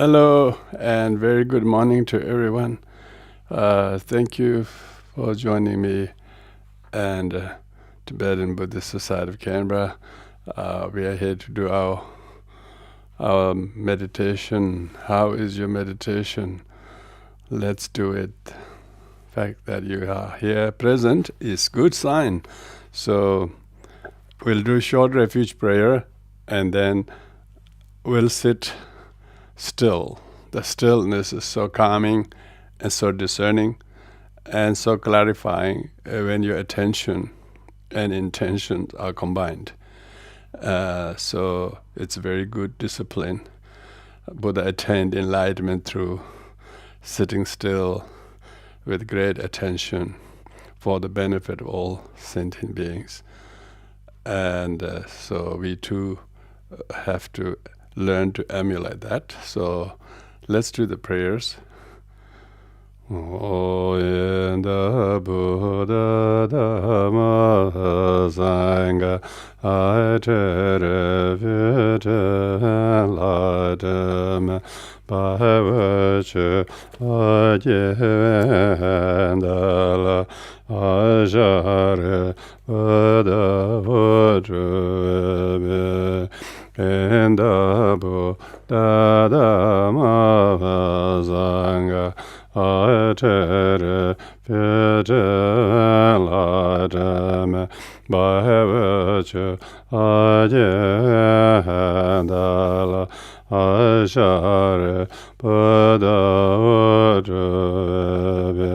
Hello and very good morning to everyone. Thank you for joining me and Tibetan Buddhist Society of Canberra. We are here to do our meditation. How is your meditation? Let's do it. The fact that you are here present is good sign. So we'll do short refuge prayer and then we'll sit still. The stillness is so calming and so discerning and so clarifying when your attention and intention are combined. So it's a very good discipline. Buddha attained enlightenment through sitting still with great attention for the benefit of all sentient beings. And so we too have to learn to emulate that. So let's do the prayers. Oyenda Buddha Dhamma Sangha Aitere Vite Enlightenment by virtue Ayevendala Ajare Buddha Vajrabe Enda Buddha Dhamma Sangha Aitere Vite Enlightenment by virtue Ayevendala Ajare Buddha Vajrabe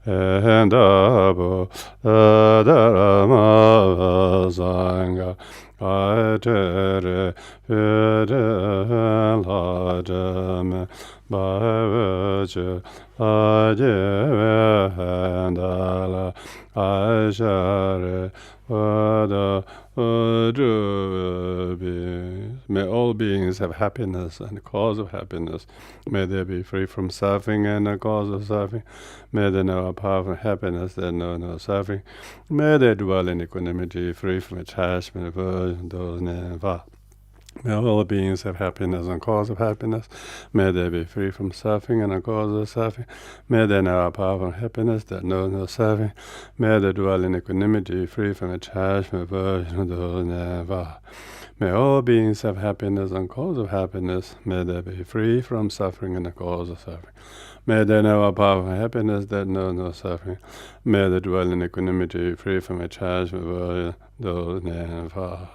Enda Buddha Dhamma Sangha Aitere Vite Enlightenment by virtue Ayevendala Ajare Buddha Vajrabe. May all beings have happiness and the cause of happiness. May they be free from suffering and the cause of suffering. May they know a powerful happiness that know no suffering. May they dwell in equanimity, free from attachment, aversion, those never. May all beings have happiness and cause of happiness. May they be free from suffering and the cause of suffering. May they know a powerful happiness that knows no suffering. May they dwell in equanimity, free from attachment, aversion, those never. May all beings have happiness and cause of happiness. May they be free from suffering and the cause of suffering. May they know a powerful happiness that knows no suffering. May they dwell in equanimity, free from attachment, aversion, those never.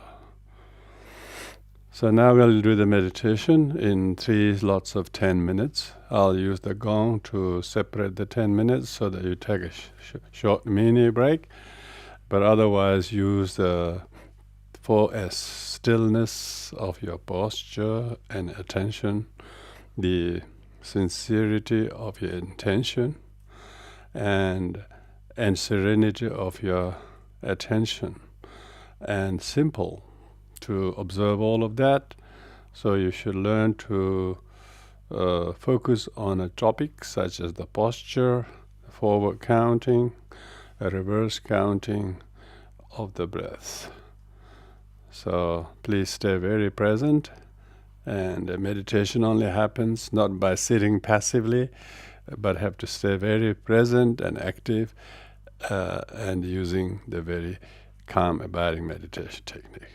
So now we'll do the meditation in 3 slots of 10 minutes. I'll use the gong to separate the 10 minutes so that you take a short mini break. But otherwise use the 4S, stillness of your posture and attention, the sincerity of your intention, and serenity of your attention, and simple to observe all of that. So you should learn to focus on a topic such as the posture, forward counting, a reverse counting of the breath. So please stay very present, and meditation only happens not by sitting passively, but have to stay very present and active and using the very calm abiding meditation technique.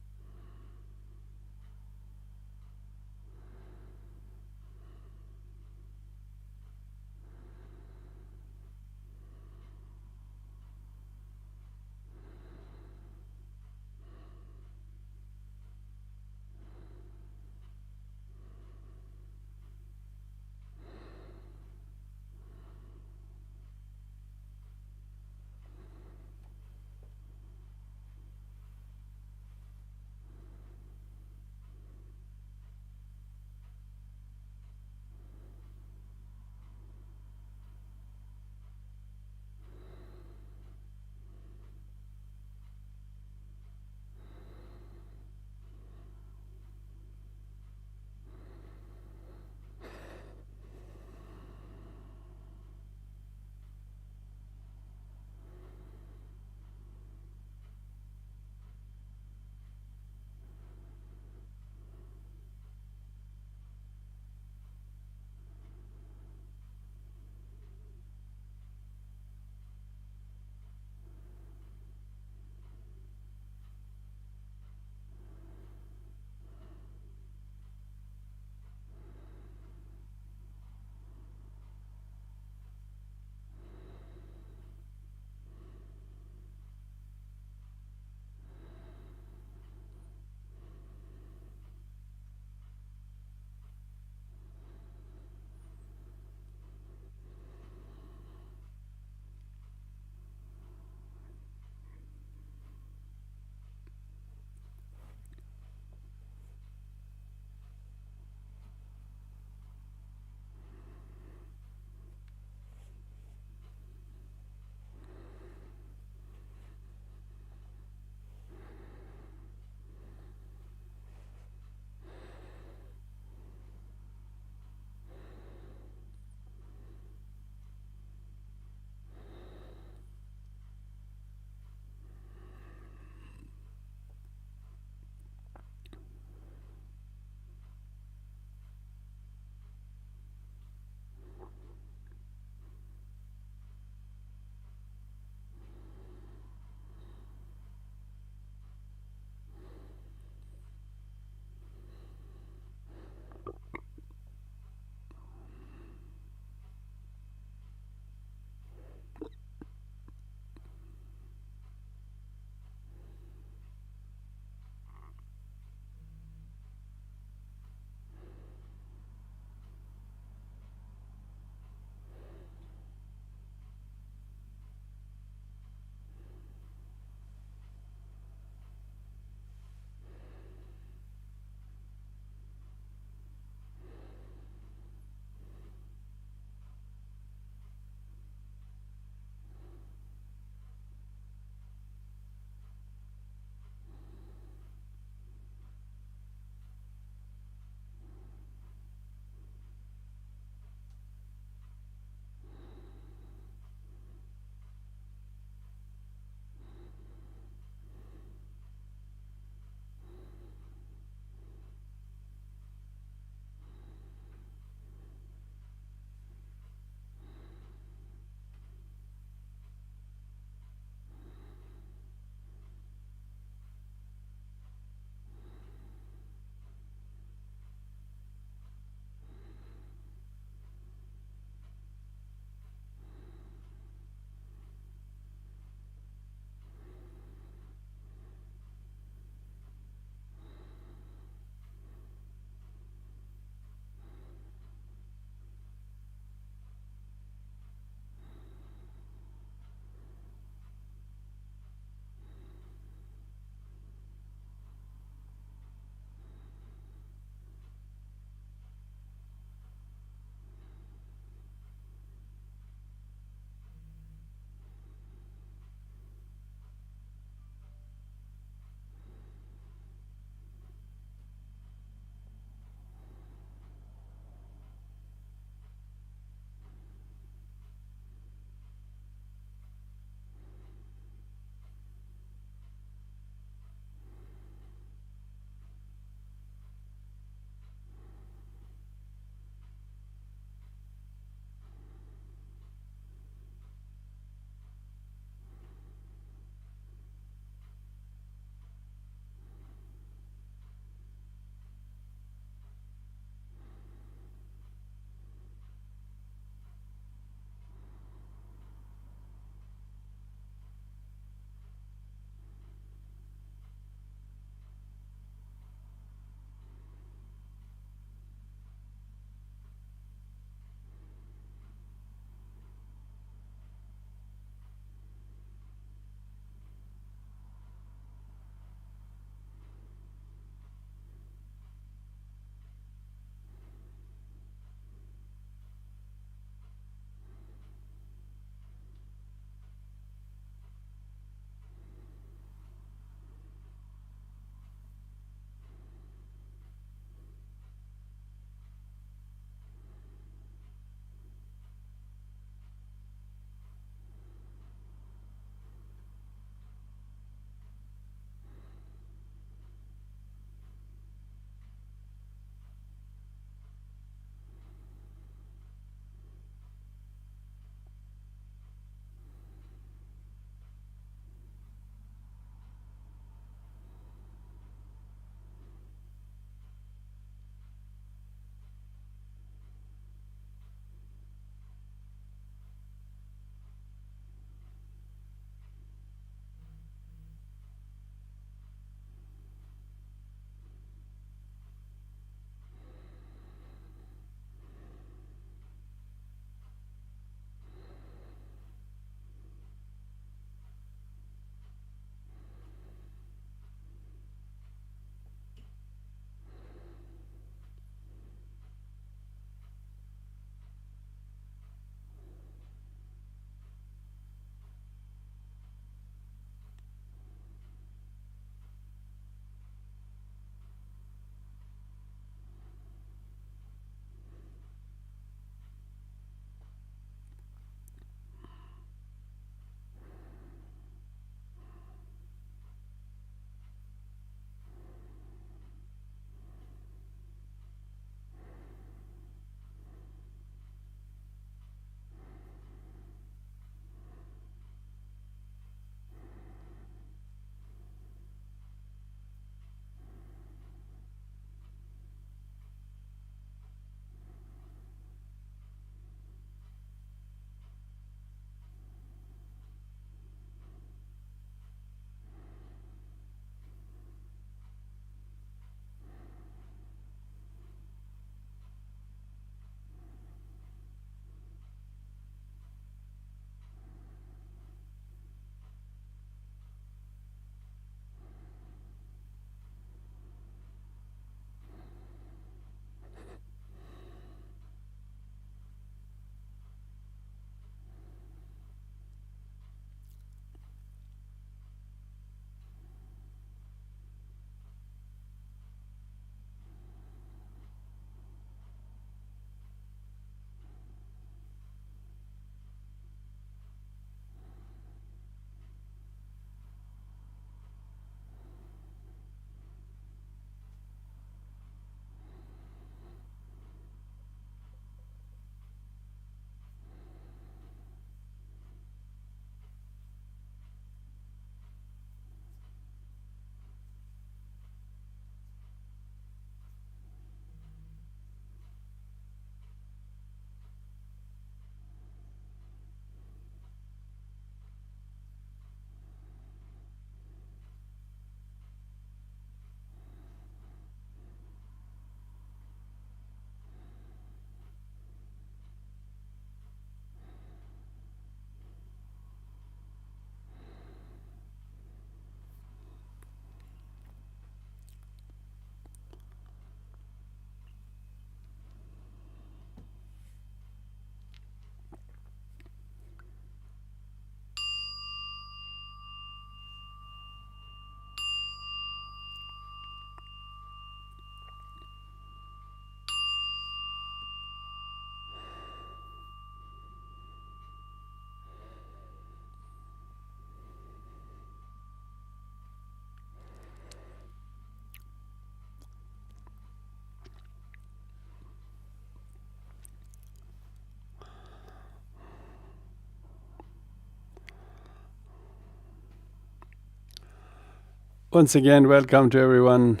Once again, welcome to everyone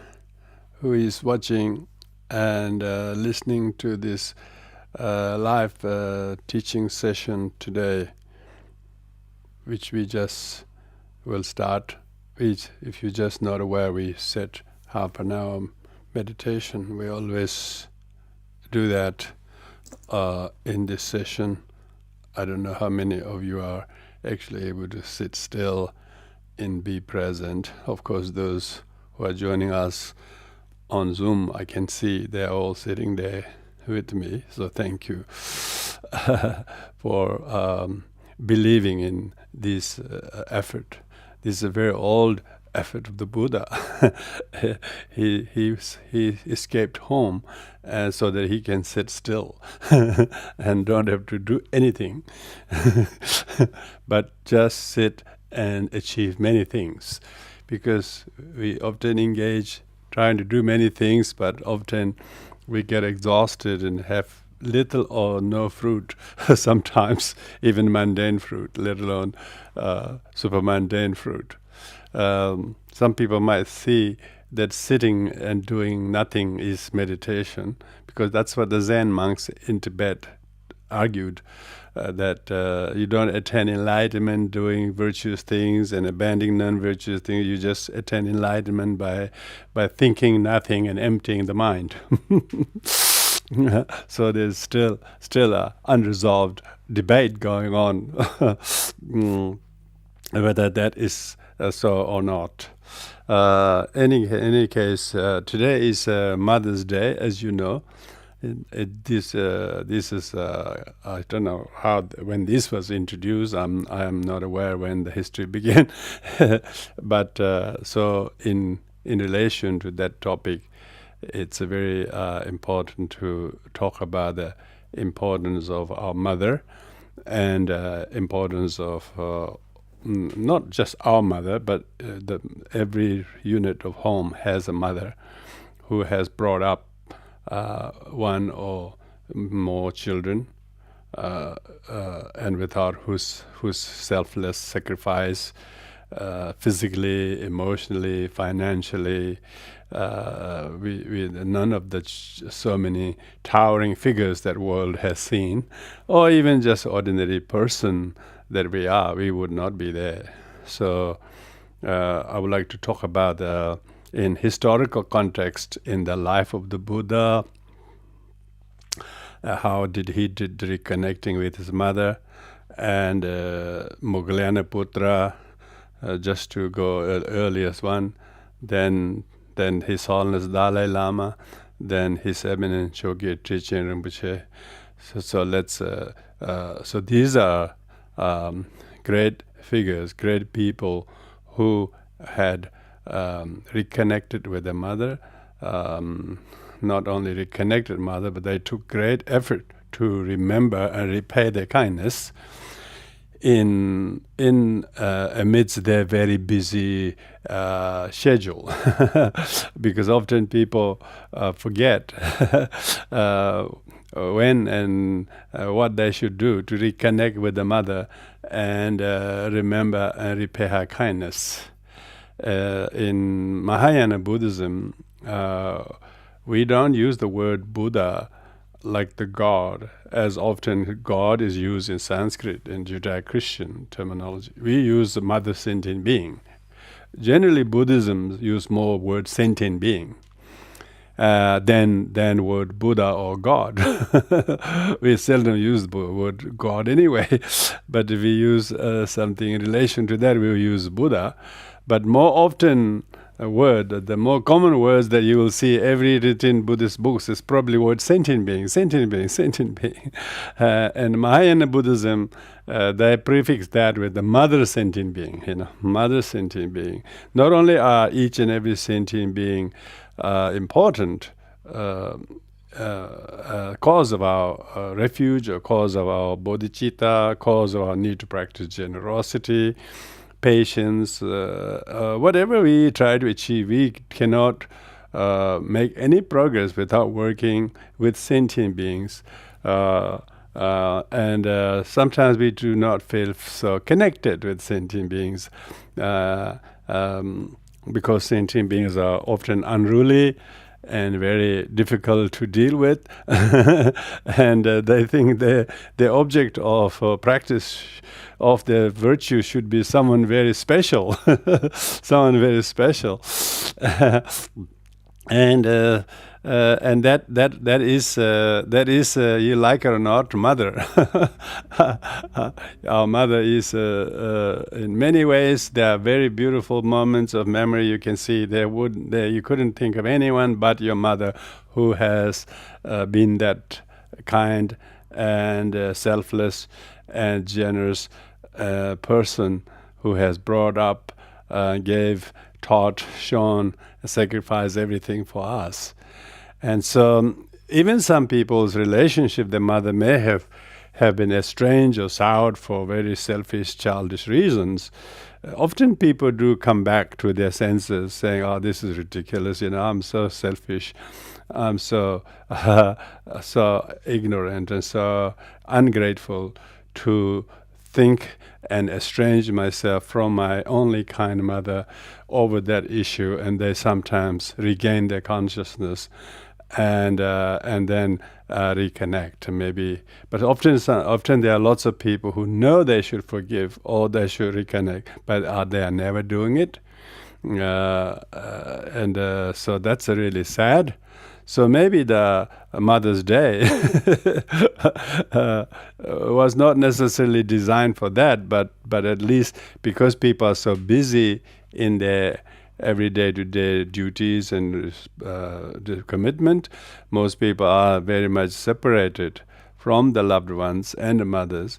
who is watching and listening to this live teaching session today, which we just will start with. If you're just not aware, we set half an hour meditation. We always do that in this session. I don't know how many of you are actually able to sit still and be present. Of course, those who are joining us on Zoom, I can see they're all sitting there with me. So thank you for believing in this effort. This is a very old effort of the Buddha. he escaped home so that he can sit still and don't have to do anything, but just sit and achieve many things, because we often engage trying to do many things, but often we get exhausted and have little or no fruit, sometimes even mundane fruit, let alone super mundane fruit. Some people might see that sitting and doing nothing is meditation, because that's what the Zen monks in Tibet argued, that you don't attain enlightenment doing virtuous things and abandoning non-virtuous things. You just attain enlightenment by thinking nothing and emptying the mind. So there's still a unresolved debate going on whether that is so or not. Any case, today is Mother's Day, as you know. This is I don't know when this was introduced. I am not aware when the history began, but so in relation to that topic, it's very important to talk about the importance of our mother, and importance of not just our mother, but every unit of home has a mother who has brought up one or more children, and without whose selfless sacrifice, physically, emotionally, financially, we none of the so many towering figures that world has seen, or even just ordinary person that we would not be there. So I would like to talk about in historical context, in the life of the Buddha, how did he did reconnecting with his mother, and Moggallana Putra, just to go earliest one, then His Holiness Dalai Lama, then His Eminence Chogyam Trungpa Rinpoche. So let's. So these are great figures, great people who had reconnected with their mother. Not only reconnected mother, but they took great effort to remember and repay their kindness in amidst their very busy schedule, because often people forget when and what they should do to reconnect with the mother and remember and repay her kindness. In Mahayana Buddhism, we don't use the word Buddha like the God, as often God is used in Sanskrit and Judeo-Christian terminology. We use the mother sentient being. Generally, Buddhism use more word sentient being than word Buddha or God. We seldom use the word God anyway, but if we use something in relation to that, we'll use Buddha. But more often, the more common words that you will see every written Buddhist books is probably word sentient being, sentient being, sentient being. And Mahayana Buddhism, they prefix that with the mother sentient being, mother sentient being. Not only are each and every sentient being important, cause of our refuge, or cause of our bodhicitta, cause of our need to practice generosity, patience, whatever we try to achieve, we cannot make any progress without working with sentient beings. And sometimes we do not feel so connected with sentient beings. because sentient beings are often unruly and very difficult to deal with, and they think the object of practice of their virtue should be someone very special, someone very special, and that is you like it or not, mother. Our mother is in many ways there are very beautiful moments of memory. You can see you couldn't think of anyone but your mother who has been that kind and selfless and generous person, who has brought up, gave, taught, shown, sacrificed everything for us. And so even some people's relationship, the mother may have been estranged or soured for very selfish, childish reasons. Often people do come back to their senses saying, oh, this is ridiculous, I'm so selfish, I'm so so ignorant and so ungrateful to think and estrange myself from my only kind mother over that issue, and they sometimes regain their consciousness and then reconnect maybe. But often there are lots of people who know they should forgive or they should reconnect, but they are never doing it, and so that's really sad. So maybe the Mother's Day was not necessarily designed for that, but at least because people are so busy in their everyday to day duties and the commitment, most people are very much separated from the loved ones and the mothers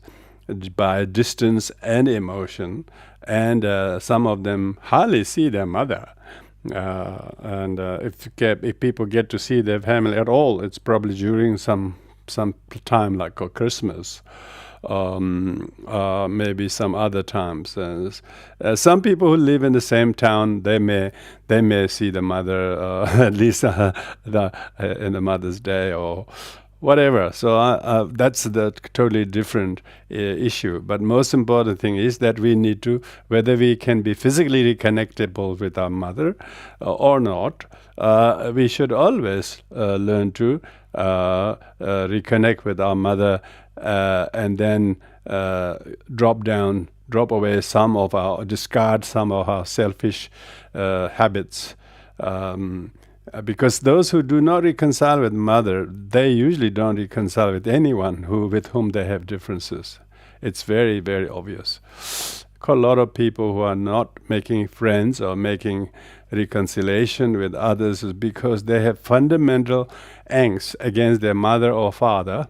by distance and emotion, and some of them hardly see their mother. And if people get to see their family at all, it's probably during some time like Christmas, maybe some other times. Some people who live in the same town, they may see the mother at least in the Mother's Day or whatever. So that's the totally different issue. But most important thing is that we need to, whether we can be physically reconnectable with our mother or not, we should always learn to reconnect with our mother and then drop away discard some of our selfish habits. Because those who do not reconcile with mother, they usually don't reconcile with anyone with whom they have differences. It's very, very obvious. A lot of people who are not making friends or making reconciliation with others is because they have fundamental angst against their mother or father,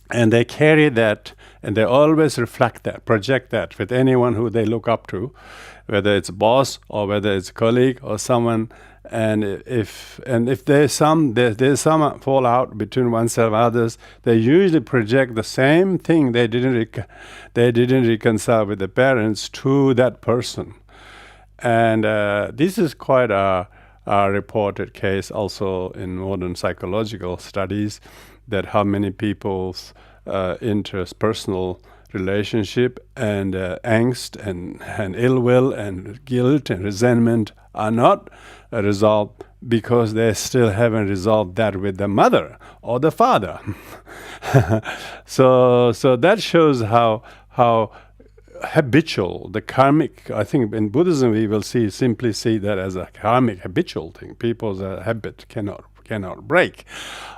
and they carry that, and they always reflect that, project that with anyone who they look up to, whether it's a boss or whether it's a colleague or someone. And if there's some fallout between oneself and others, they usually project the same thing they didn't reconcile with the parents to that person. And this is quite a reported case also in modern psychological studies, that how many people's interpersonal relationship and angst and ill will and guilt and resentment are not resolved because they still haven't resolved that with the mother or the father. So that shows how habitual the karmic. I think in Buddhism we will simply see that as a karmic habitual thing. People's habit cannot break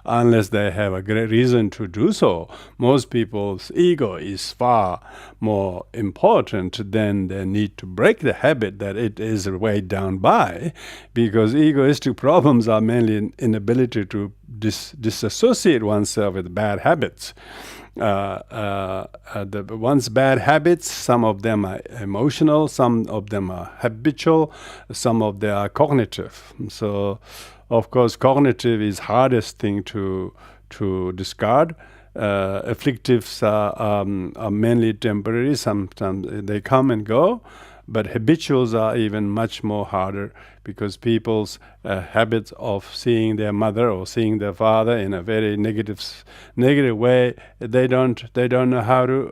unless they have a great reason to do so. Most people's ego is far more important than the need to break the habit that it is weighed down by, because egoistic problems are mainly inability to disassociate oneself with bad habits. One's bad habits, some of them are emotional, some of them are habitual, some of them are cognitive. So of course, cognitive is hardest thing to discard. Afflictives are mainly temporary. Sometimes they come and go, but habituals are even much more harder, because people's habits of seeing their mother or seeing their father in a very negative way, they don't know how to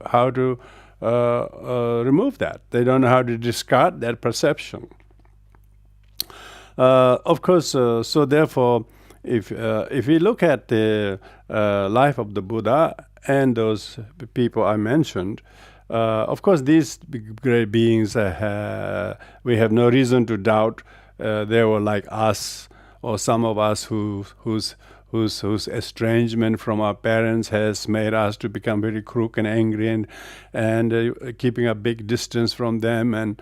remove that. They don't know how to discard that perception. Of course, so therefore, if we look at the life of the Buddha and those people I mentioned, of course, these great beings, we have no reason to doubt they were like us, or some of us whose estrangement from our parents has made us to become very crook and angry, and keeping a big distance from them, and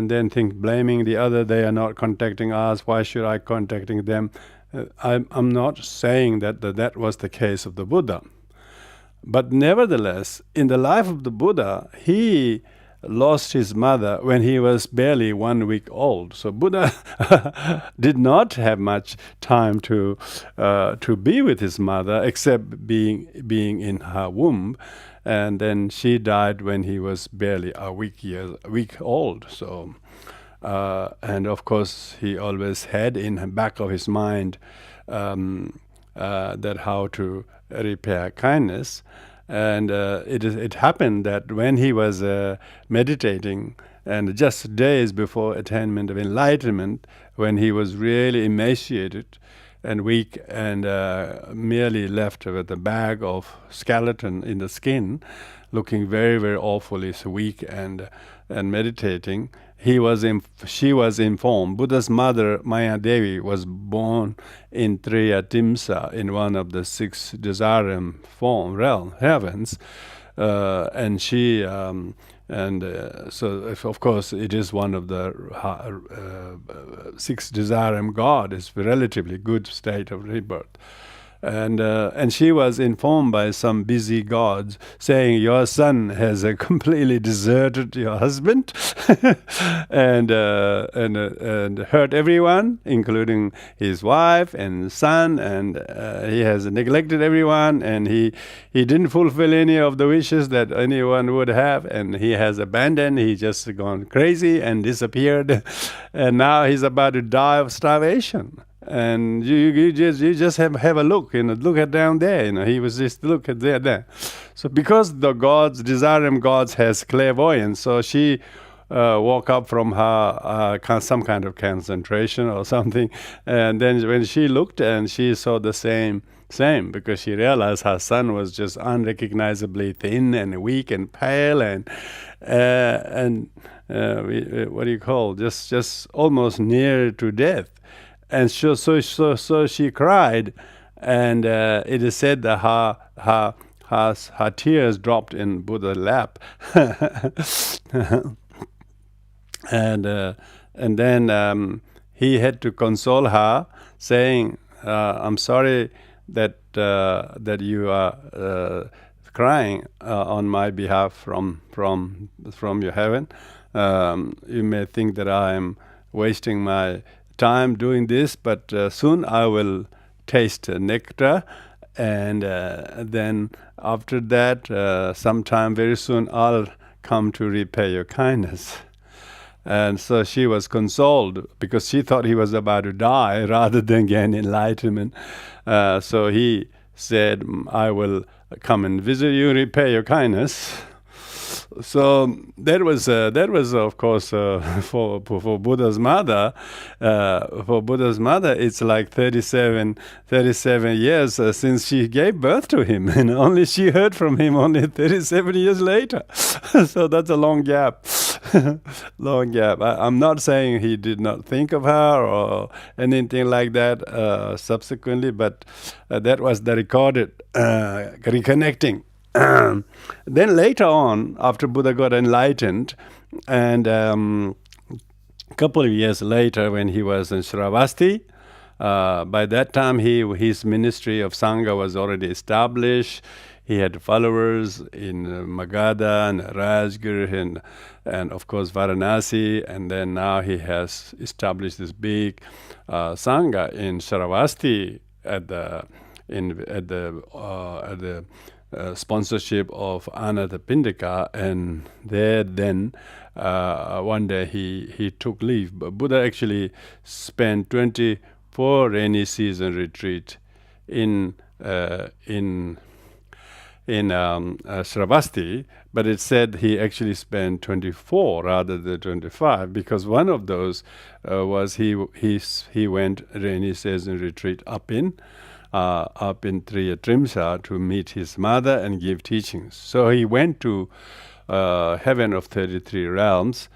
then blaming the other. They are not contacting us. Why should I contacting them? I'm not saying that was the case of the Buddha. But nevertheless, in the life of the Buddha, he lost his mother when he was barely 1 week old. So Buddha did not have much time to be with his mother, except being in her womb, and then she died when he was barely a week old. So, and of course, he always had in the back of his mind that how to repair kindness. And it happened that when he was meditating, and just days before attainment of enlightenment, when he was really emaciated and weak, and merely left with a bag of skeleton in the skin, looking very, very awfully weak and meditating, she was informed. Buddha's mother, Maya Devi, was born in Triyatimsa, in one of the 6 Desirum heavens, and she so of course it is one of the 6 Desirum God. Is relatively good state of rebirth. And she was informed by some busy gods saying, your son has completely deserted your husband and hurt everyone, including his wife and son, and he has neglected everyone, and he didn't fulfill any of the wishes that anyone would have, and he has abandoned. He just gone crazy and disappeared, and now he's about to die of starvation. And you just have a look, look at down there, he was just look at there. So because the gods, Desirum gods, has clairvoyance, so she woke up from her some kind of concentration or something, and then when she looked and she saw the same, because she realized her son was just unrecognizably thin and weak and pale and what do you call, just almost near to death. And so she cried, and it is said that her tears dropped in Buddha's lap, and then he had to console her, saying, "I'm sorry that you are crying on my behalf from your heaven. You may think that I am wasting my time doing this, but soon I will taste nectar, and then after that, sometime very soon, I'll come to repay your kindness." And so she was consoled, because she thought he was about to die rather than gain enlightenment. So he said, "I will come and visit you, repay your kindness." So that was of course for Buddha's mother. For Buddha's mother, it's like 37 years since she gave birth to him, and only she heard from him only 37 years later. So that's a long gap. Long gap. I'm not saying he did not think of her or anything like that subsequently, but that was the recorded reconnecting. Then later on, after Buddha got enlightened, and a couple of years later, when he was in Shravasti, by that time his ministry of Sangha was already established. He had followers in Magadha and Rajgir and of course Varanasi, and then now he has established this big Sangha in Shravasti at the sponsorship of Anathapindika, and there then one day he took leave. But Buddha actually spent 24 rainy season retreat in Shravasti, but it said he actually spent 24 rather than 25, because one of those was he went, and he says, in retreat up in Trimsa to meet his mother and give teachings. So he went to heaven of 33 realms,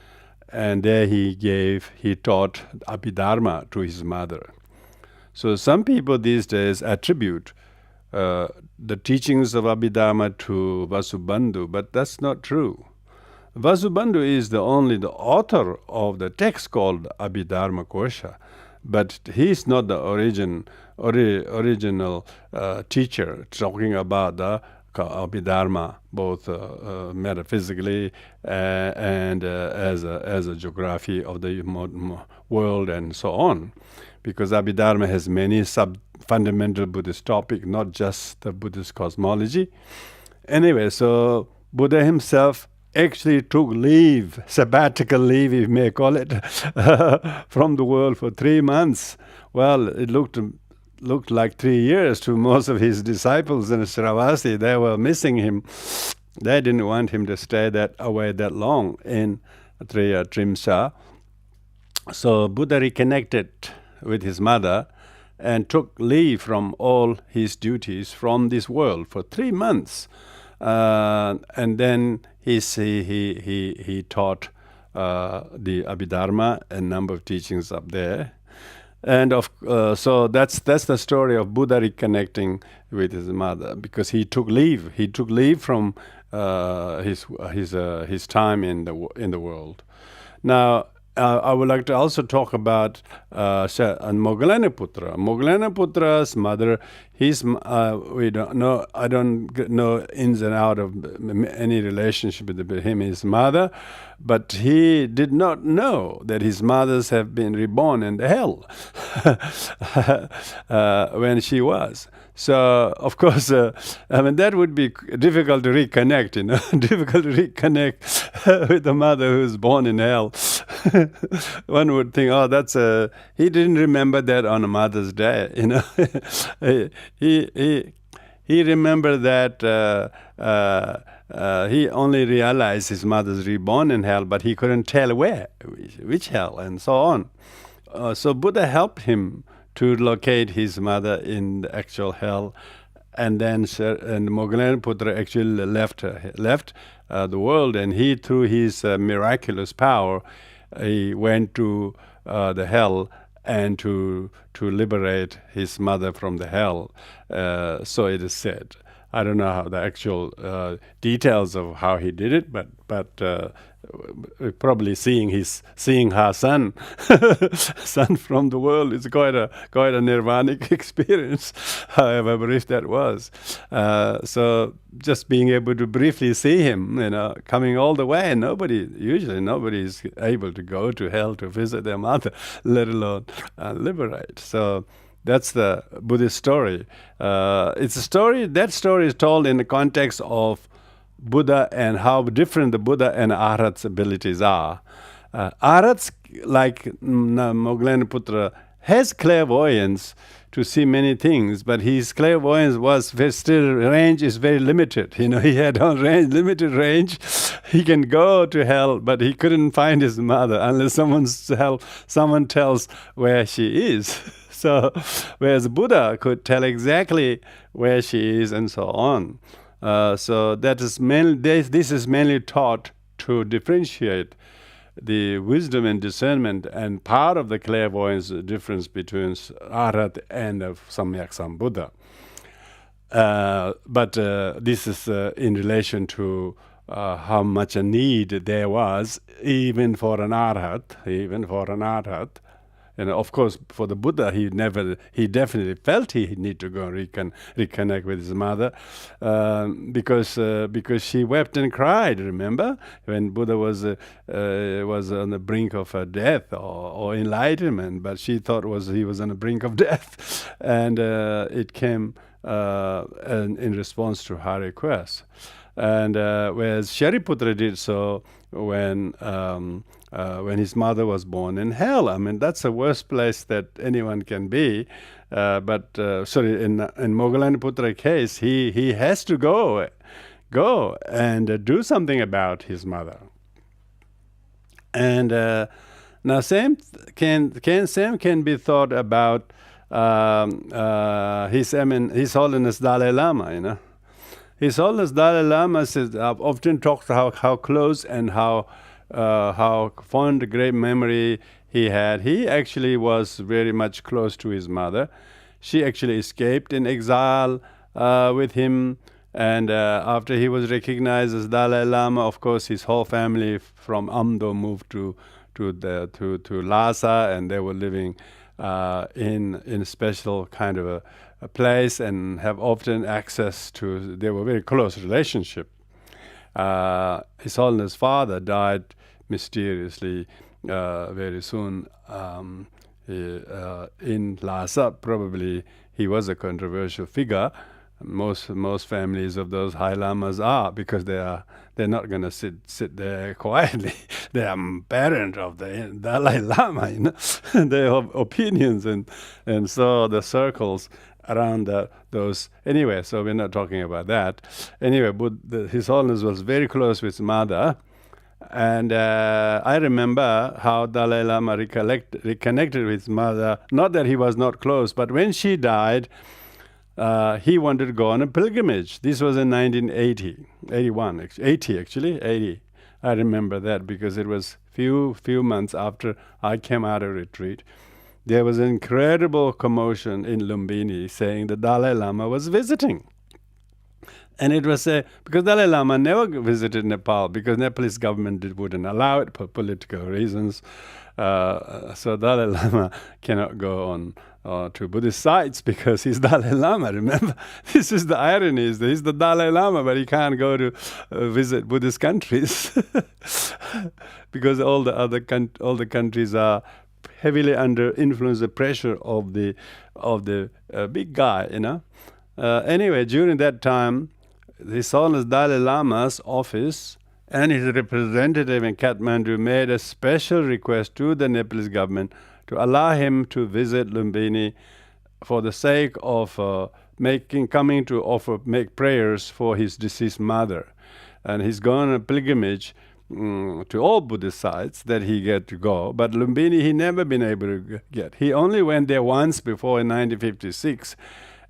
and there he taught Abhidharma to his mother. So some people these days attribute the teachings of Abhidharma to Vasubandhu, but that's not true. Vasubandhu is the author of the text called Abhidharma Kosha, but he's not the original teacher talking about the Abhidharma, both metaphysically and as a geography of the world and so on. Because Abhidharma has many fundamental Buddhist topics, not just the Buddhist cosmology. Anyway, so Buddha himself actually took leave, sabbatical leave, if you may call it, from the world for 3 months. Well, it looked like 3 years to most of his disciples in Shravasti. They were missing him. They didn't want him to stay away that long in Trimsa. So Buddha reconnected with his mother and took leave from all his duties from this world for 3 months. And then he taught the Abhidharma, a number of teachings up there. And so that's the story of Buddha reconnecting with his mother, because he took leave. He took leave from his time in the world. Now, I would like to also talk about Moggallanaputra. Moggallanaputra's mother, we don't know. I don't know ins and out of any relationship with him and his mother, but he did not know that his mothers have been reborn in the hell when she was. So, of course, that would be difficult to reconnect, difficult to reconnect with a mother who's born in hell. One would think, he didn't remember that on a Mother's Day, He remembered that he only realized his mother's reborn in hell, but he couldn't tell which hell, and so on. So Buddha helped him to locate his mother in the actual hell, and then Moggallanaputra actually left the world, and he, through his miraculous power, he went to the hell and to liberate his mother from the hell. So it is said. I don't know how the actual details of how he did it, but probably seeing her son from the world is quite a nirvanic experience, however brief that was. So just being able to briefly see him, coming all the way, usually nobody is able to go to hell to visit their mother, let alone liberate. So that's the Buddhist story. It's a story. That story is told in the context of Buddha and how different the Buddha and Arhat's abilities are. Arhats, like Moggallanaputra, has clairvoyance to see many things, but his clairvoyance range is very limited. He had limited range. He can go to hell, but he couldn't find his mother unless someone tells where she is. So, whereas Buddha could tell exactly where she is and so on. So that is this is mainly taught to differentiate the wisdom and discernment, and part of the clairvoyance difference between Arhat and Samyak Sambuddha. But this is in relation to how much a need there was, even for an Arhat. And of course, for the Buddha, he definitely felt he need to go reconnect with his mother, because she wept and cried. Remember, when Buddha was on the brink of death or enlightenment, but she thought he was on the brink of death, and it came in response to her request. And whereas Shariputra did so when his mother was born in hell. That's the worst place that anyone can be. But in Moggallanaputra's case, he has to go go and do something about his mother. And now same can be thought about His Holiness Dalai Lama. His Holiness Dalai Lama says, I've often talked how close and how fond, great memory he had. He actually was very much close to his mother. She actually escaped in exile with him. And after he was recognized as Dalai Lama, of course, his whole family from Amdo moved to Lhasa, and they were living in a special kind of a place and have often access to. They were very close relationship. His Holiness father died mysteriously very soon in Lhasa. Probably he was a controversial figure. Most families of those high lamas are, because they're not going to sit there quietly. They are parent of the Dalai Lama, They have opinions, and so the circles around those. Anyway, so we're not talking about that. Anyway, His Holiness was very close with his mother, and I remember how Dalai Lama reconnected with his mother. Not that he was not close, but when she died, he wanted to go on a pilgrimage. This was in 1980, 81, 80 actually, 80. I remember that because it was few months after I came out of retreat. There was an incredible commotion in Lumbini saying the Dalai Lama was visiting. And it was because Dalai Lama never visited Nepal because Nepalese government wouldn't allow it for political reasons. So Dalai Lama cannot go on to Buddhist sites because he's Dalai Lama. Remember, this is the irony: he's the Dalai Lama, but he can't go to visit Buddhist countries because all the countries are heavily under influence, the pressure of the big guy. Anyway, during that time, His Holiness Dalai Lama's office and his representative in Kathmandu made a special request to the Nepalese government to allow him to visit Lumbini for the sake of make prayers for his deceased mother. And he's gone on a pilgrimage to all Buddhist sites that he get to go. But Lumbini, he never been able to get. He only went there once before in 1956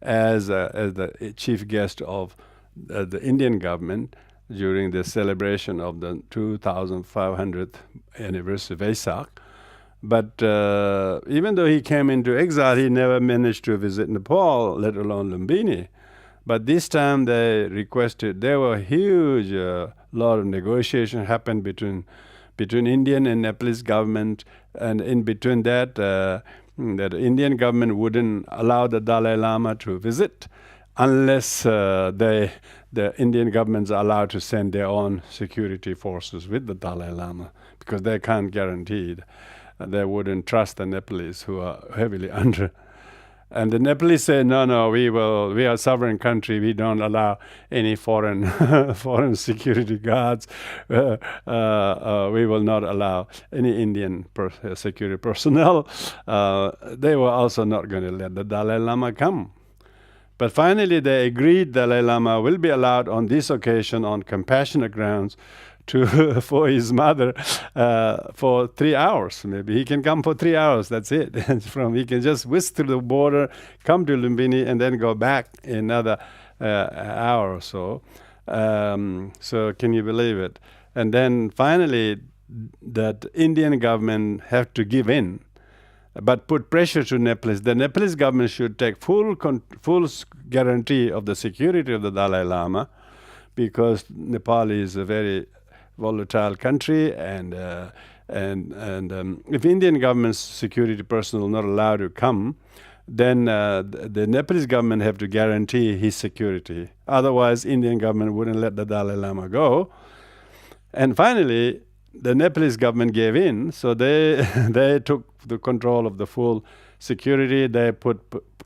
as the chief guest of the Indian government during the celebration of the 2500th anniversary of Vesak. But even though he came into exile, he never managed to visit Nepal, let alone Lumbini. But this time they requested, there were huge lot of negotiation happened between Indian and Nepalese government, and in between that, the Indian government wouldn't allow the Dalai Lama to visit unless the Indian governments are allowed to send their own security forces with the Dalai Lama, because they can't guarantee it. They wouldn't trust the Nepalese, who are heavily under. And the Nepalese say, no, we are a sovereign country. We don't allow any foreign security guards. We will not allow any Indian security personnel. They were also not going to let the Dalai Lama come. But finally, they agreed Dalai Lama will be allowed on this occasion on compassionate grounds for his mother for 3 hours. Maybe he can come for 3 hours. That's it. And he can just whisk through the border, come to Lumbini, and then go back in another hour or so. So can you believe it? And then finally, that Indian government have to give in, but put pressure to Nepalese. The Nepalese government should take full guarantee of the security of the Dalai Lama, because Nepal is a very volatile country, and if Indian government's security personnel are not allowed to come, then the Nepalese government have to guarantee his security. Otherwise, Indian government wouldn't let the Dalai Lama go. And finally, the Nepalese government gave in, so they took the control of the full security. They put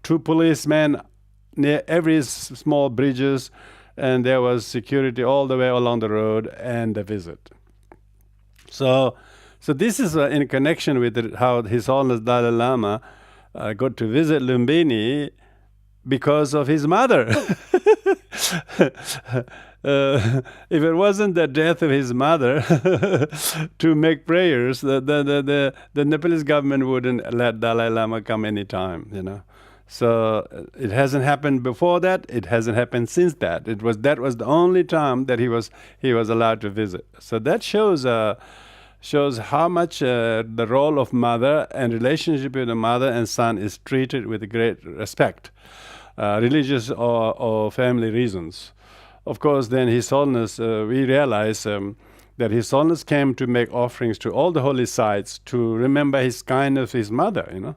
2 policemen near every small bridges, and there was security all the way along the road and the visit. So this is in connection with how His Holiness Dalai Lama got to visit Lumbini because of his mother. If it wasn't the death of his mother to make prayers, the Nepalese government wouldn't let Dalai Lama come anytime, So it hasn't happened before that. It hasn't happened since that. That was the only time that he was allowed to visit. So that shows how much the role of mother and relationship with the mother and son is treated with great respect, religious or family reasons. Of course, then His Holiness, we realize that His Holiness came to make offerings to all the holy sites to remember his kindness of his mother,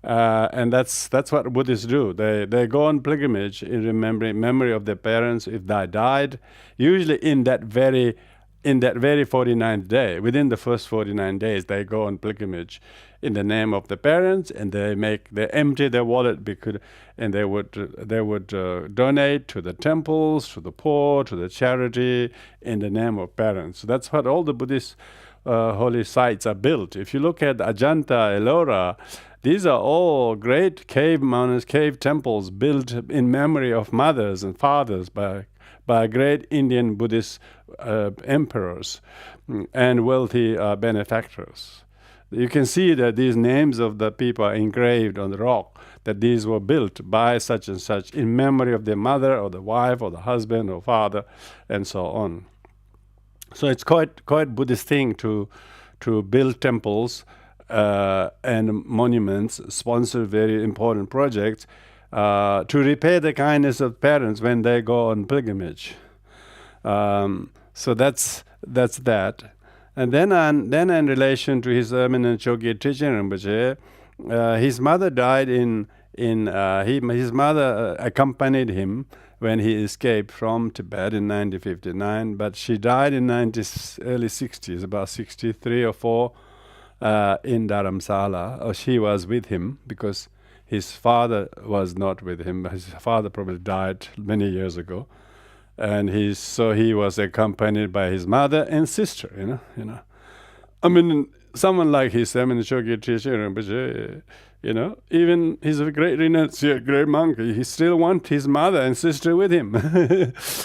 and that's what Buddhists do. They go on pilgrimage in memory of their parents if they died, usually in that very 49th day. Within the first 49 days, they go on pilgrimage in the name of the parents, and they empty their wallet and they would donate to the temples, to the poor, to the charity in the name of parents. So that's what all the Buddhist holy sites are built. If you look at Ajanta, Ellora, these are all great cave mountains, cave temples built in memory of mothers and fathers by great Indian Buddhist emperors and wealthy benefactors. You can see that these names of the people are engraved on the rock, that these were built by such and such in memory of their mother or the wife or the husband or father and so on. So it's quite Buddhist thing to build temples and monuments, sponsor very important projects to repay the kindness of parents when they go on pilgrimage. So that's that. And then in relation to His Eminent Chogyam Trichin Rinpoche, his mother died his mother accompanied him when he escaped from Tibet in 1959, but she died in early 60s, about 63 or 4, in Dharamsala. Or she was with him because his father was not with him. His father probably died many years ago. And he was accompanied by his mother and sister, I mean, someone like His Eminent Chogyam Trichin Rinpoche, even he's a great renunciate, great monk, he still wants his mother and sister with him.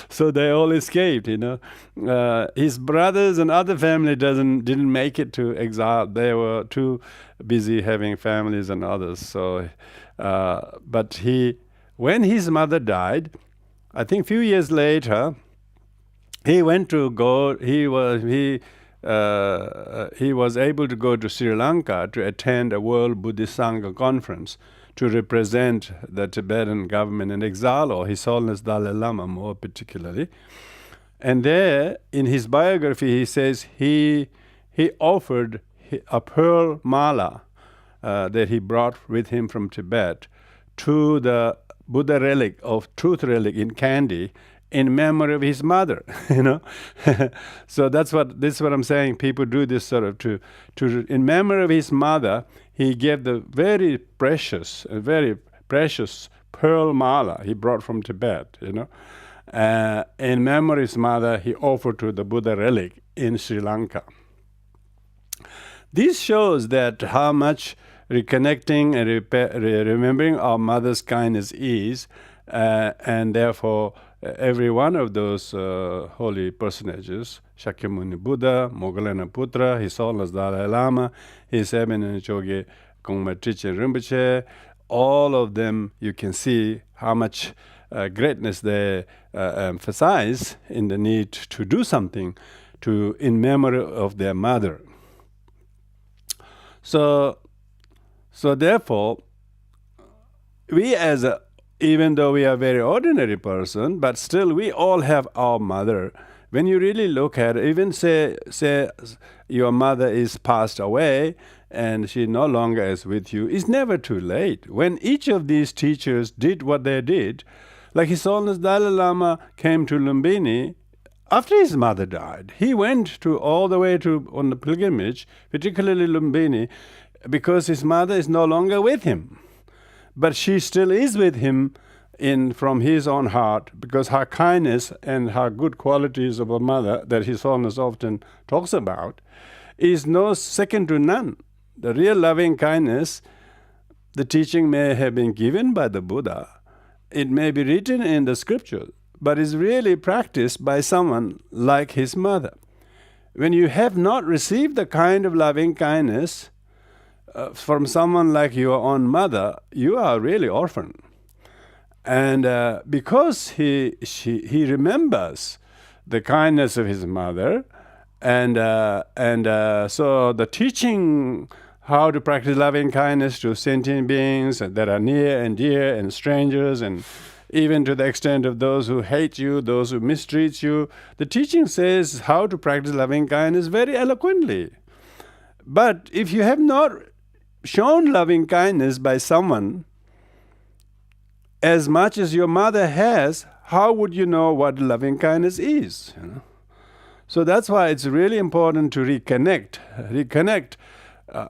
So they all escaped, His brothers and other family didn't make it to exile. They were too busy having families and others. So, but when his mother died, I think a few years later, he was able to go to Sri Lanka to attend a World Buddhist Sangha conference to represent the Tibetan government in exile, or His Holiness Dalai Lama more particularly. And there, in his biography, he says he offered a pearl mala that he brought with him from Tibet to the Buddha relic of truth relic in Kandy in memory of his mother, So this is what I'm saying. People do this sort of to in memory of his mother. He gave the very precious pearl mala he brought from Tibet, in memory of his mother. He offered to the Buddha relic in Sri Lanka. This shows that how much reconnecting and remembering our mother's kindness is, and therefore every one of those holy personages, Shakyamuni Buddha, Moggallana Putra, His Holiness Dalai Lama, His Eminent Chogyam Trichin Rinpoche, all of them, you can see how much greatness they emphasize in the need to do something in memory of their mother. So therefore, we even though we are a very ordinary person, but still we all have our mother. When you really look at it, even say your mother is passed away and she no longer is with you, it's never too late. When each of these teachers did what they did, like His Holiness Dalai Lama came to Lumbini after his mother died. He went all the way on the pilgrimage, particularly Lumbini, because his mother is no longer with him. But she still is with him from his own heart, because her kindness and her good qualities of a mother that His Holiness often talks about is no second to none. The real loving kindness, the teaching may have been given by the Buddha, it may be written in the scripture, but is really practiced by someone like his mother. When you have not received the kind of loving kindness from someone like your own mother, you are really orphan. And because he remembers the kindness of his mother, and so the teaching how to practice loving kindness to sentient beings that are near and dear and strangers, and even to the extent of those who hate you, those who mistreat you, the teaching says how to practice loving kindness very eloquently. But if you have not shown loving kindness by someone as much as your mother has, how would you know what loving kindness is? So that's why it's really important to reconnect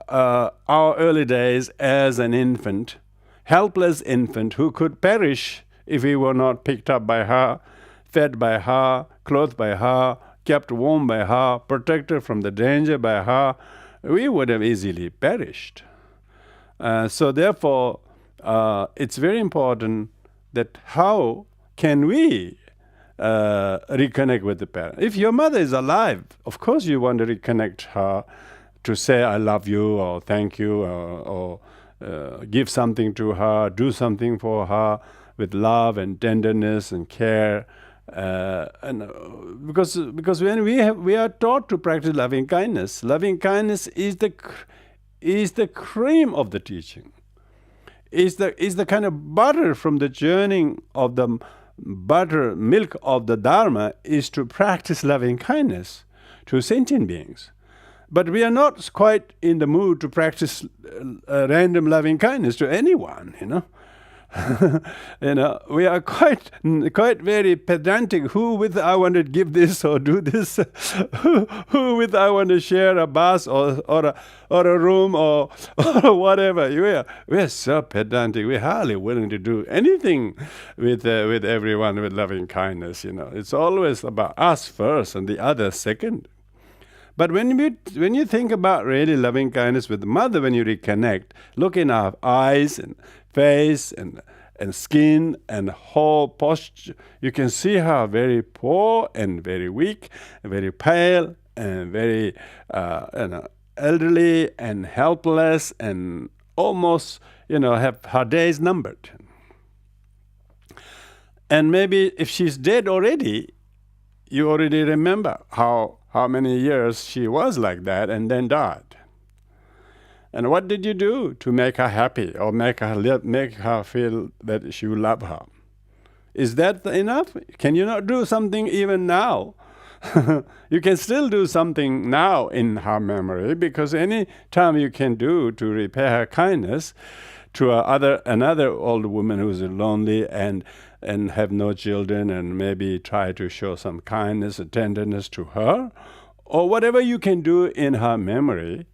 our early days as an infant, helpless infant who could perish if we were not picked up by her, fed by her, clothed by her, kept warm by her, protected from the danger by her. We would have easily perished. So therefore, it's very important that how can we reconnect with the parent. If your mother is alive, of course you want to reconnect her to say I love you or thank you or give something to her, do something for her with love and tenderness and care. And because when we are taught to practice loving kindness is the cream of the teaching. Is the kind of butter from the churning of the milk of the Dharma is to practice loving kindness to sentient beings. But we are not quite in the mood to practice random loving kindness to anyone, we are quite very pedantic. Who with I want to give this or do this? who with I want to share a bus or a room or whatever? We are so pedantic. We're hardly willing to do anything with everyone with loving kindness. It's always about us first and the other second. But when you think about really loving kindness with the mother, when you reconnect, look in our eyes and face and skin and whole posture, you can see her very poor and very weak, and very pale and very elderly and helpless and almost have her days numbered. And maybe if she's dead already, you already remember how many years she was like that and then died. And what did you do to make her happy or make her feel that you love her? Is that enough? Can you not do something even now? You can still do something now in her memory, because any time you can do to repair her kindness to another old woman who's lonely and have no children, and maybe try to show some kindness and tenderness to her, or whatever you can do in her memory,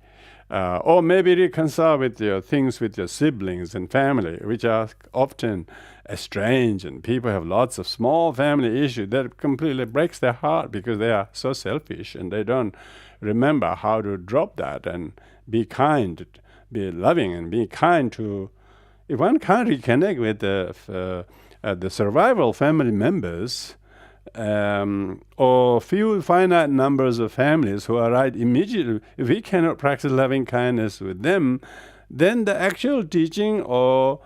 or maybe reconcile with your siblings and family, which are often estranged, and people have lots of small family issues that completely breaks their heart because they are so selfish and they don't remember how to drop that and be kind, be loving, and be kind to. If one can't reconnect with the survival family members, or few finite numbers of families who are right immediately, if we cannot practice loving kindness with them, then the actual teaching or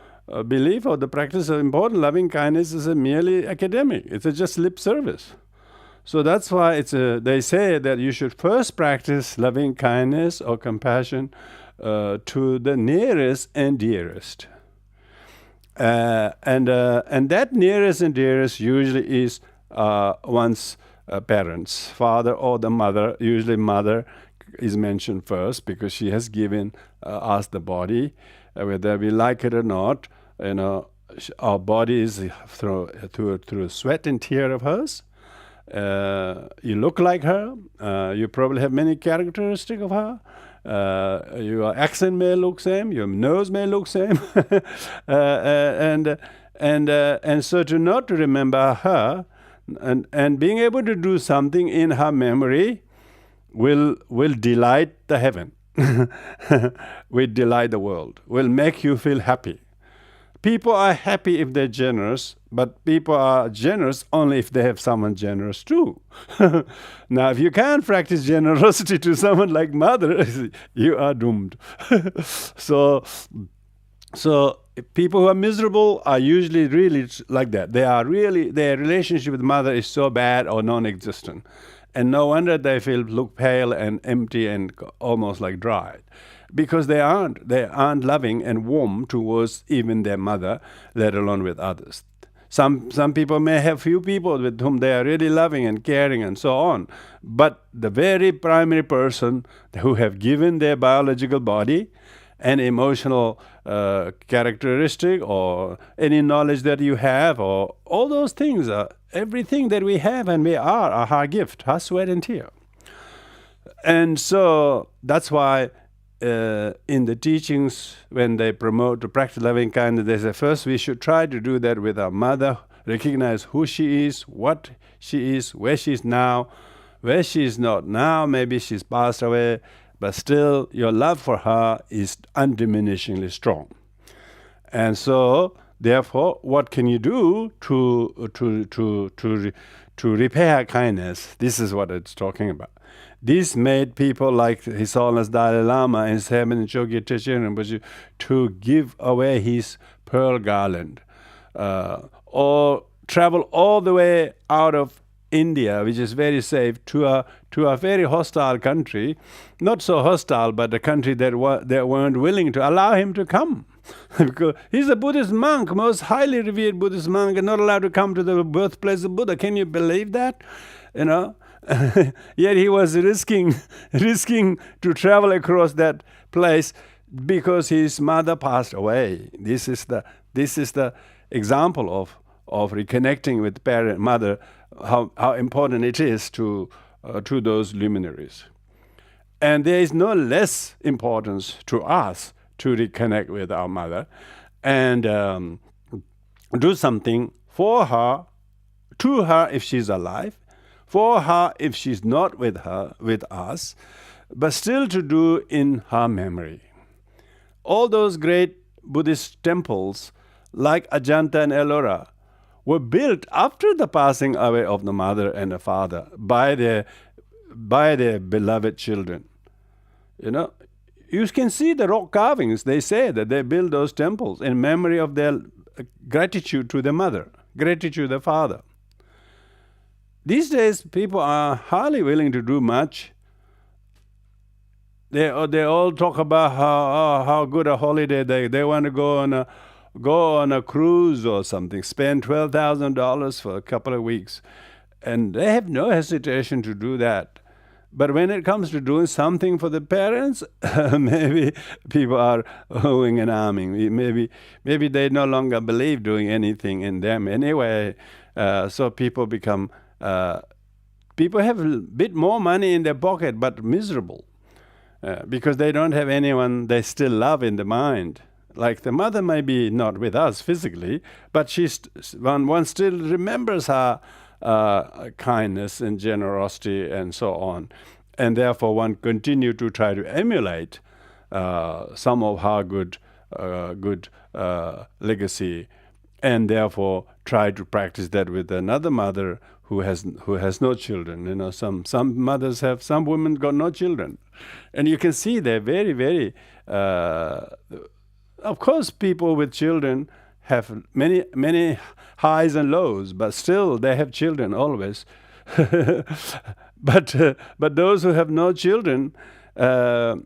belief or the practice of important loving kindness is a merely academic. It's just lip service. So that's why they say that you should first practice loving kindness or compassion to the nearest and dearest. And that nearest and dearest usually is one's parents, father or the mother. Usually mother is mentioned first because she has given us the body. Whether we like it or not, our body is through sweat and tear of hers. You look like her. You probably have many characteristics of her. Your accent may look same. Your nose may look same. And so to not to remember her and being able to do something in her memory will delight the heaven. Will delight the world. Will make you feel happy. People are happy if they're generous, but people are generous only if they have someone generous too. Now, if you can't practice generosity to someone like mother, you are doomed. So, people who are miserable are usually really like that. Their relationship with mother is so bad or non-existent. And no wonder they look pale and empty and almost like dried. Because they aren't loving and warm towards even their mother, let alone with others. Some people may have few people with whom they are really loving and caring and so on. But the very primary person who have given their biological body an emotional characteristic or any knowledge that you have or all those things, everything that we have and we are our gift, our sweat and tear. And so that's why in the teachings, when they promote to practice loving kindness, they say first we should try to do that with our mother, recognize who she is, what she is, where she is now, where she is not now, maybe she's passed away, but still your love for her is undiminishingly strong. And so, therefore, what can you do to repay her kindness? This is what it's talking about. This made people like His Holiness Dalai Lama and His Eminence Chogyam Trungpa Rinpoche to give away his pearl garland, or travel all the way out of India, which is very safe, to a very hostile country, not so hostile, but a country that weren't willing to allow him to come. Because he's a Buddhist monk, most highly revered Buddhist monk, and not allowed to come to the birthplace of Buddha. Can you believe that? You know? Yet he was risking to travel across that place because his mother passed away. This is the example of reconnecting with mother, how important it is to those luminaries. And there is no less importance to us to reconnect with our mother and do something for her, to her if she's alive, for her if she's not with us, but still to do in her memory. All those great Buddhist temples, like Ajanta and Ellora, were built after the passing away of the mother and the father by their beloved children. You know, you can see the rock carvings. They say that they built those temples in memory of their gratitude to the mother, gratitude to the father. These days, people are hardly willing to do much. They all talk about how good a holiday they want to go on a cruise or something, spend $12,000 for a couple of weeks, and they have no hesitation to do that. But when it comes to doing something for the parents, maybe people are owing and arming. Maybe they no longer believe doing anything in them anyway. So people become. People have a bit more money in their pocket, but miserable because they don't have anyone they still love in the mind. Like the mother may be not with us physically, but one still remembers her kindness and generosity and so on. And therefore one continue to try to emulate some of her good legacy, and therefore try to practice that with another mother who has no children. You know, some mothers have, some women got no children. And you can see they're very, very, of course people with children have many highs and lows, but still they have children always. But those who have no children, those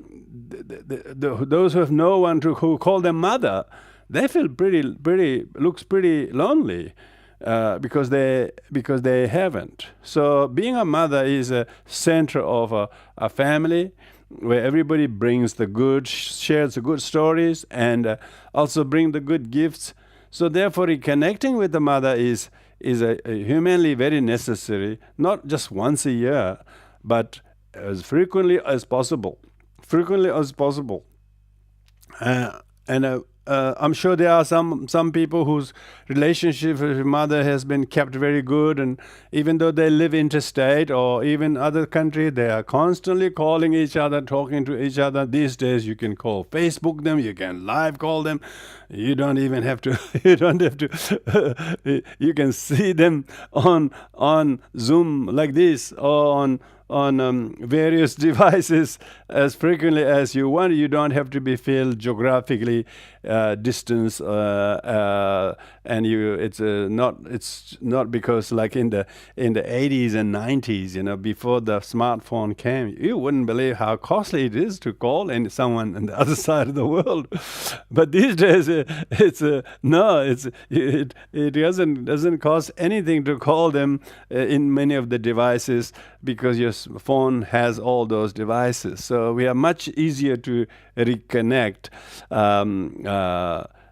who have no one who call them mother, they feel looks pretty lonely because they haven't. So being a mother is a center of a family where everybody brings the good, shares the good stories, and also bring the good gifts. So therefore, reconnecting with the mother is a humanly very necessary, not just once a year, but as frequently as possible. And I'm sure there are some people whose relationship with your mother has been kept very good, and even though they live interstate or even other country, they are constantly calling each other, talking to each other. These days, you can call Facebook them, you can live call them. You don't even have to. You don't have to. You can see them on Zoom like this or on various devices as frequently as you want. You don't have to be feel geographically distance, and it's not because like in the 80s and 90s, before the smartphone came, you wouldn't believe how costly it is to call someone on the other side of the world. But these days, it doesn't cost anything to call them in many of the devices, because your phone has all those devices. So we are much easier to reconnect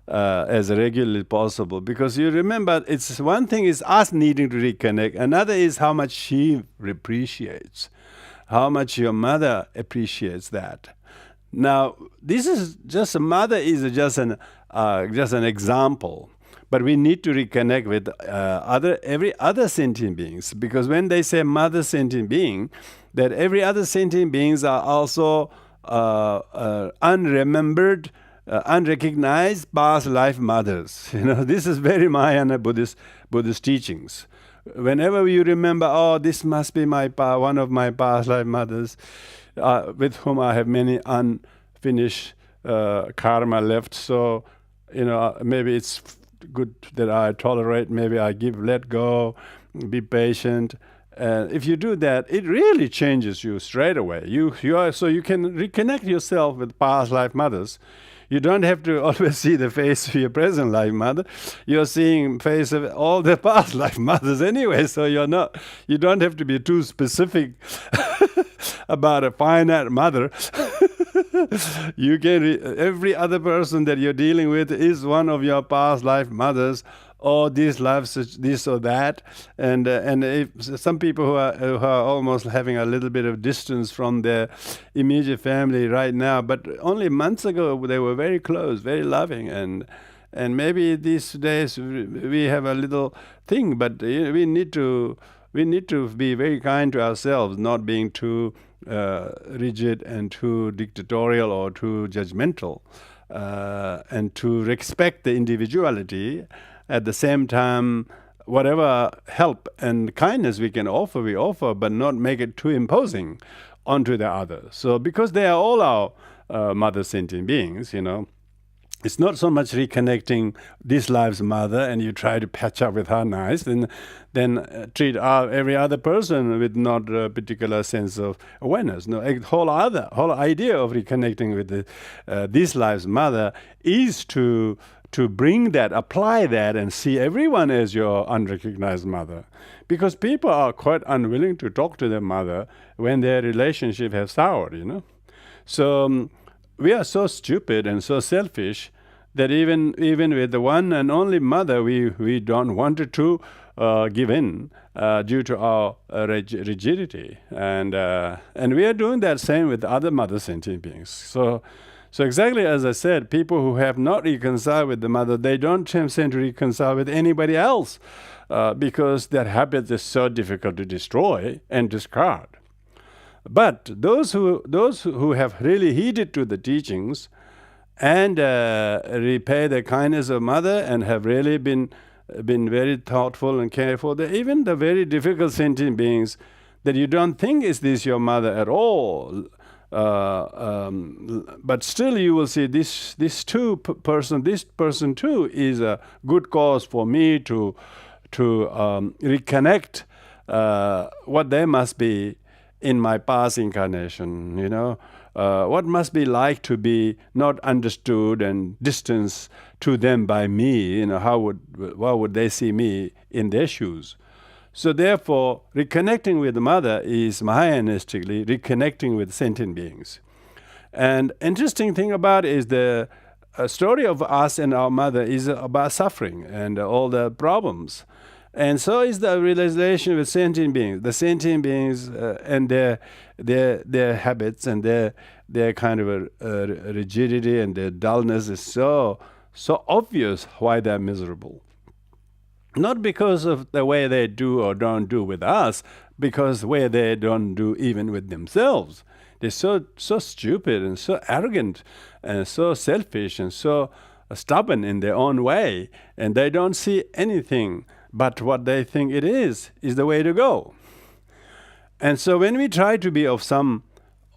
as regularly possible, because you remember, it's one thing is us needing to reconnect, another is how much she appreciates, how much your mother appreciates that. Now, this is just mother is just an example, but we need to reconnect with every other sentient beings, because when they say mother sentient being, that every other sentient beings are also unremembered, unrecognized past life mothers. This is very Mahayana Buddhist teachings. Whenever you remember, oh, this must be one of my past life mothers, with whom I have many unfinished karma left. So, maybe it's good that I tolerate, maybe I let go, be patient. If you do that, it really changes you straight away. So you can reconnect yourself with past life mothers. You don't have to always see the face of your present life mother. You're seeing face of all the past life mothers anyway. So you don't have to be too specific about a finite mother. You can every other person that you're dealing with is one of your past life mothers, or this life, this or that, and if some people who are almost having a little bit of distance from their immediate family right now, but only months ago they were very close, very loving, and maybe these days we have a little thing, but we need to be very kind to ourselves, not being too rigid and too dictatorial or too judgmental, and to respect the individuality. At the same time, whatever help and kindness we can offer, we offer, but not make it too imposing onto the other. So because they are all our mother sentient beings, it's not so much reconnecting this life's mother and you try to patch up with her nice, then treat every other person with not a particular sense of awareness. No, a whole idea of reconnecting with this life's mother is to bring that, apply that, and see everyone as your unrecognized mother. Because people are quite unwilling to talk to their mother when their relationship has soured, So we are so stupid and so selfish that even with the one and only mother, we don't want to give in due to our rigidity. And we are doing that same with other mother sentient beings. So exactly as I said, people who have not reconciled with the mother, they don't seem to reconcile with anybody else, because that habit is so difficult to destroy and discard. But those who have really heeded to the teachings and repay the kindness of mother and have really been very thoughtful and careful, even the very difficult sentient beings that you don't think is this your mother at all, but still you will see this person too is a good cause for me to reconnect what they must be in my past incarnation, what must be like to be not understood and distanced to them by me, how would they see me in their shoes? So therefore, reconnecting with the mother is Mahayanistically reconnecting with sentient beings. And interesting thing about it is the story of us and our mother is about suffering and all the problems. And so is the realization with sentient beings. The sentient beings and their habits and their kind of rigidity and their dullness is so so obvious why they're miserable. Not because of the way they do or don't do with us, because the way they don't do even with themselves. They're so stupid and so arrogant and so selfish and so stubborn in their own way, and they don't see anything but what they think it is the way to go. And so when we try to be of some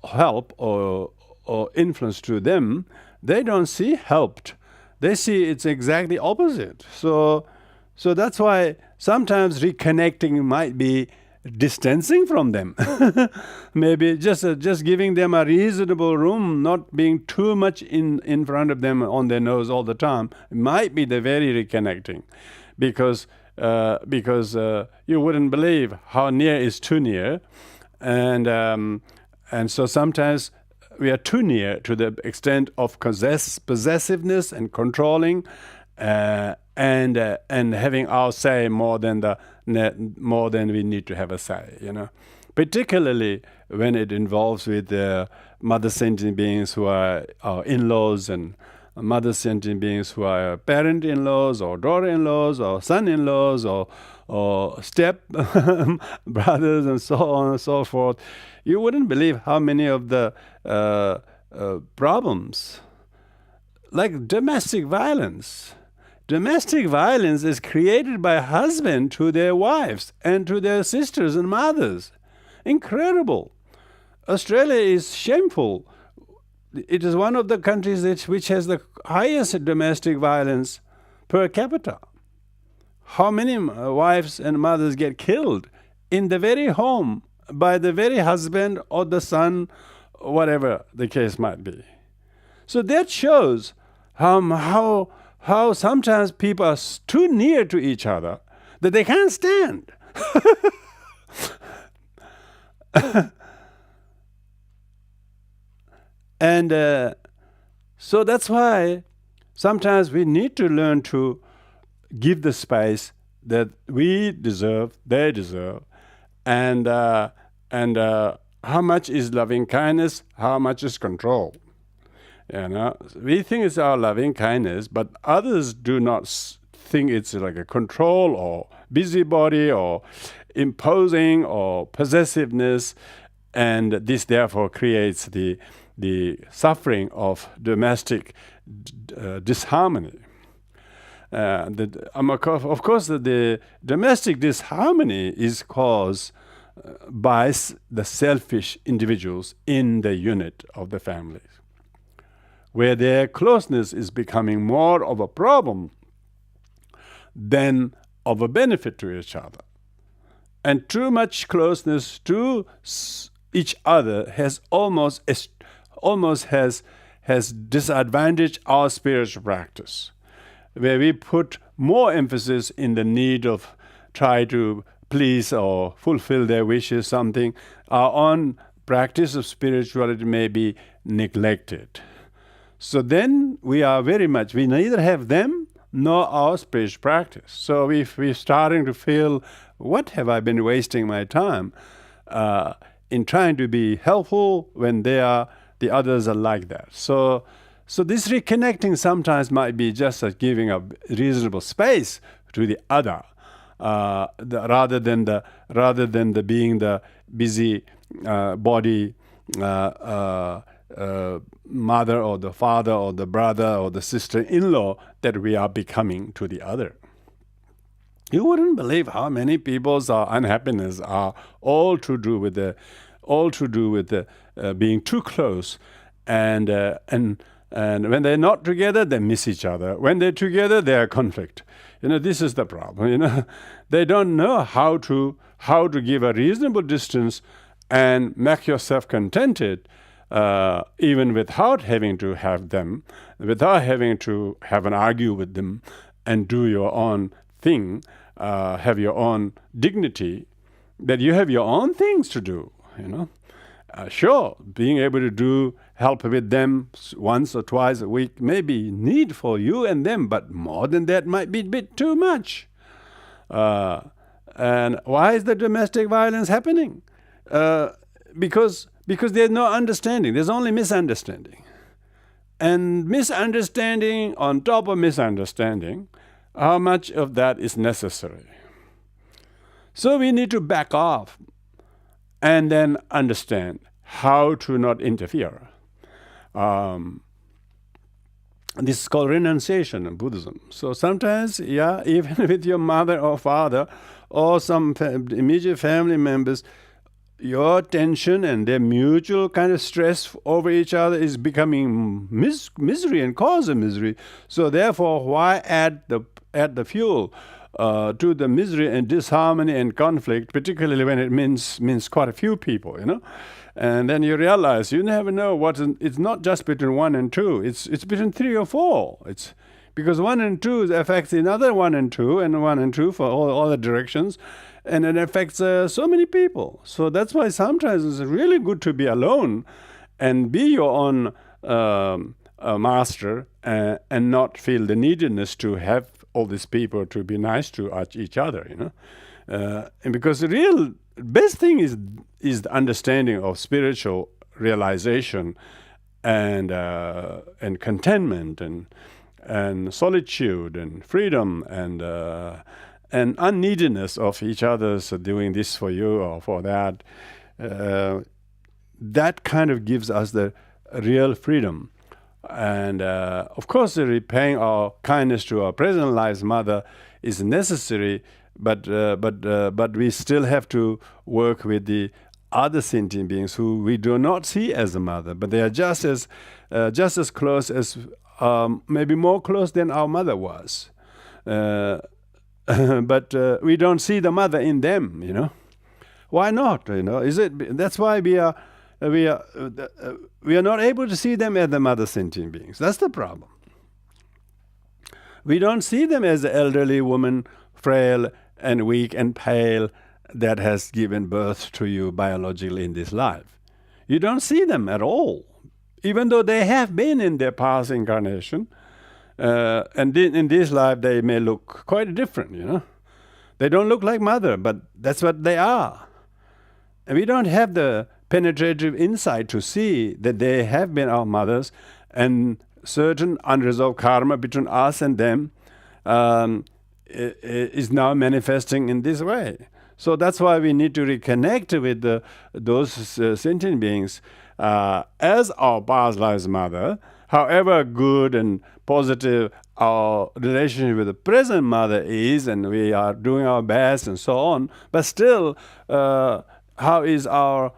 help or influence to them, they don't see helped. They see it's exactly opposite. So that's why sometimes reconnecting might be distancing from them. Maybe just giving them a reasonable room, not being too much in front of them on their nose all the time, might be the very reconnecting, because you wouldn't believe how near is too near, and so sometimes we are too near to the extent of possessiveness and controlling, and having our say more than we need to have a say, particularly when it involves with mother sentient beings who are our in-laws, and mother sentient beings who are parent-in-laws or daughter-in-laws or son-in-laws or step brothers and so on and so forth. You wouldn't believe how many of the problems, like domestic violence. Domestic violence is created by husbands to their wives and to their sisters and mothers. Incredible. Australia is shameful. It is one of the countries which has the highest domestic violence per capita. How many wives and mothers get killed in the very home by the very husband or the son, whatever the case might be. So that shows how sometimes people are too near to each other that they can't stand. And so that's why sometimes we need to learn to give the space that we deserve, they deserve, and how much is loving kindness, how much is control. We think it's our loving kindness, but others do not think it's like a control or busybody or imposing or possessiveness, and this therefore creates the suffering of domestic disharmony. Of course, the domestic disharmony is caused by the selfish individuals in the unit of the families, where their closeness is becoming more of a problem than of a benefit to each other. And too much closeness to each other has almost has disadvantaged our spiritual practice, where we put more emphasis in the need of try to please or fulfill their wishes, something. Our own practice of spirituality may be neglected. So then we neither have them nor our spiritual practice. So we're starting to feel, what have I been wasting my time in trying to be helpful when the others are like that. So this reconnecting sometimes might be just giving a reasonable space to the other, rather than the being the busy body mother or the father or the brother or the sister-in-law that we are becoming to the other. You wouldn't believe how many people's unhappiness are all to do with being too close, and when they're not together, they miss each other. When they're together, they are conflict. This is the problem. They don't know how to give a reasonable distance and make yourself contented, even without having to have them, without having to have an argue with them, and do your own thing, have your own dignity, that you have your own things to do. Sure, being able to help with them once or twice a week may be need for you and them, but more than that might be a bit too much. And why is the domestic violence happening? Because there's no understanding. There's only misunderstanding. And misunderstanding on top of misunderstanding, how much of that is necessary? So we need to back off and then understand how to not interfere. This is called renunciation in Buddhism. So sometimes, even with your mother or father or some immediate family members, your tension and their mutual kind of stress over each other is becoming misery and cause of misery. So therefore, why add the fuel to the misery and disharmony and conflict, particularly when it means quite a few people, And then you realize you never know it's not just between 1 and 2. It's between 3 or 4. It's because 1 and 2 affects another 1 and 2 and 1 and 2 for all the directions. And it affects so many people. So that's why sometimes it's really good to be alone and be your own master and not feel the neediness to have all these people to be nice to each other, and because the real best thing is the understanding of spiritual realization and contentment and solitude and freedom and unneediness of each other's doing this for you or for that. That kind of gives us the real freedom. And of course, repaying our kindness to our present life's mother is necessary, but we still have to work with the other sentient beings who we do not see as a mother, but they are just as close as, maybe more close than our mother was. But we don't see the mother in them, Why not? Is it? That's why we are not able to see them as the mother sentient beings. That's the problem. We don't see them as the elderly woman, frail and weak and pale, that has given birth to you biologically in this life. You don't see them at all, even though they have been in their past incarnation. And in this life, they may look quite different, They don't look like mother, but that's what they are. And we don't have the penetrative insight to see that they have been our mothers, and certain unresolved karma between us and them is now manifesting in this way. So that's why we need to reconnect with those sentient beings as our past lives mother. However good and positive our relationship with the present mother is, and we are doing our best and so on, but still, how is our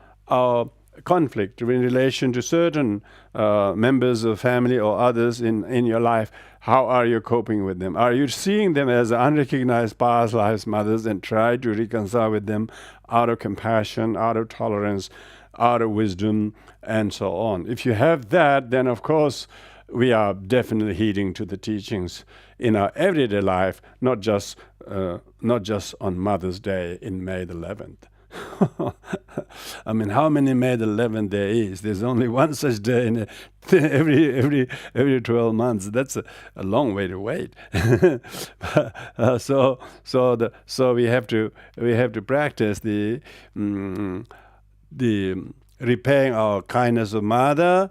conflict in relation to certain members of family or others in your life? How are you coping with them? Are you seeing them as unrecognized past lives mothers and try to reconcile with them out of compassion, out of tolerance, out of wisdom, and so on? If you have that, then of course we are definitely heeding to the teachings in our everyday life, not just on Mother's Day in May the 11th. I mean, how many May the 11th there is? There's only one such day in every 12 months. That's a long way to wait. So we have to practice the repaying our kindness of mother.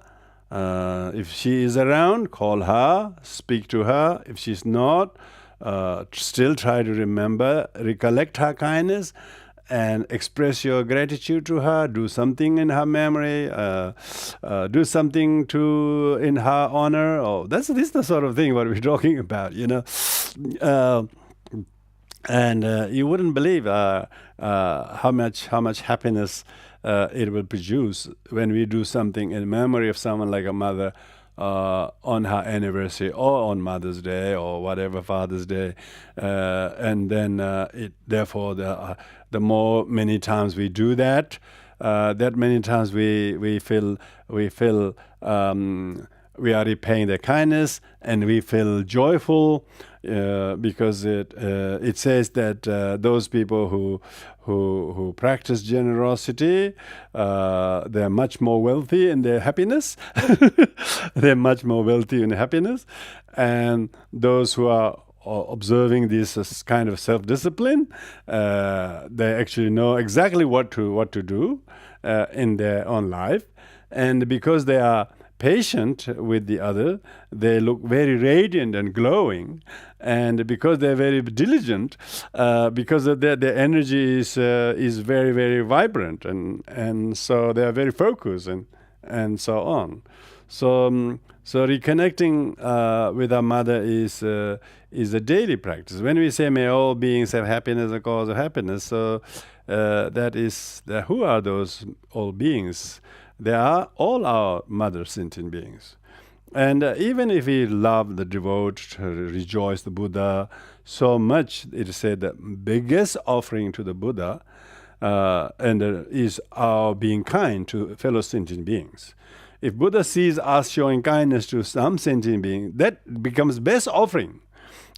If she is around, call her, speak to her. If she's not, still try to recollect her kindness, and express your gratitude to her. Do something in her memory. Do something in her honor. Oh, this is the sort of thing what we're talking about, And you wouldn't believe how much happiness it will produce when we do something in memory of someone like a mother on her anniversary or on Mother's Day or whatever, Father's Day, and then therefore the more many times we do that, that many times we feel we are repaying their kindness, and we feel joyful because it says that those people who practice generosity, they're much more wealthy in their happiness. They're much more wealthy in happiness, and those who are observing this kind of self-discipline, they actually know exactly what to do in their own life, and because they are patient with the other. They look very radiant and glowing, and because they're very diligent, because of their energy is very, very vibrant, and so they are very focused and so on. So reconnecting with our mother is a daily practice. When we say may all beings have happiness, the cause of happiness, so that is who are those all beings? They are all our mother sentient beings. And even if we love, the devote, rejoice the Buddha so much, it is said that biggest offering to the Buddha is our being kind to fellow sentient beings. If Buddha sees us showing kindness to some sentient being, that becomes best offering.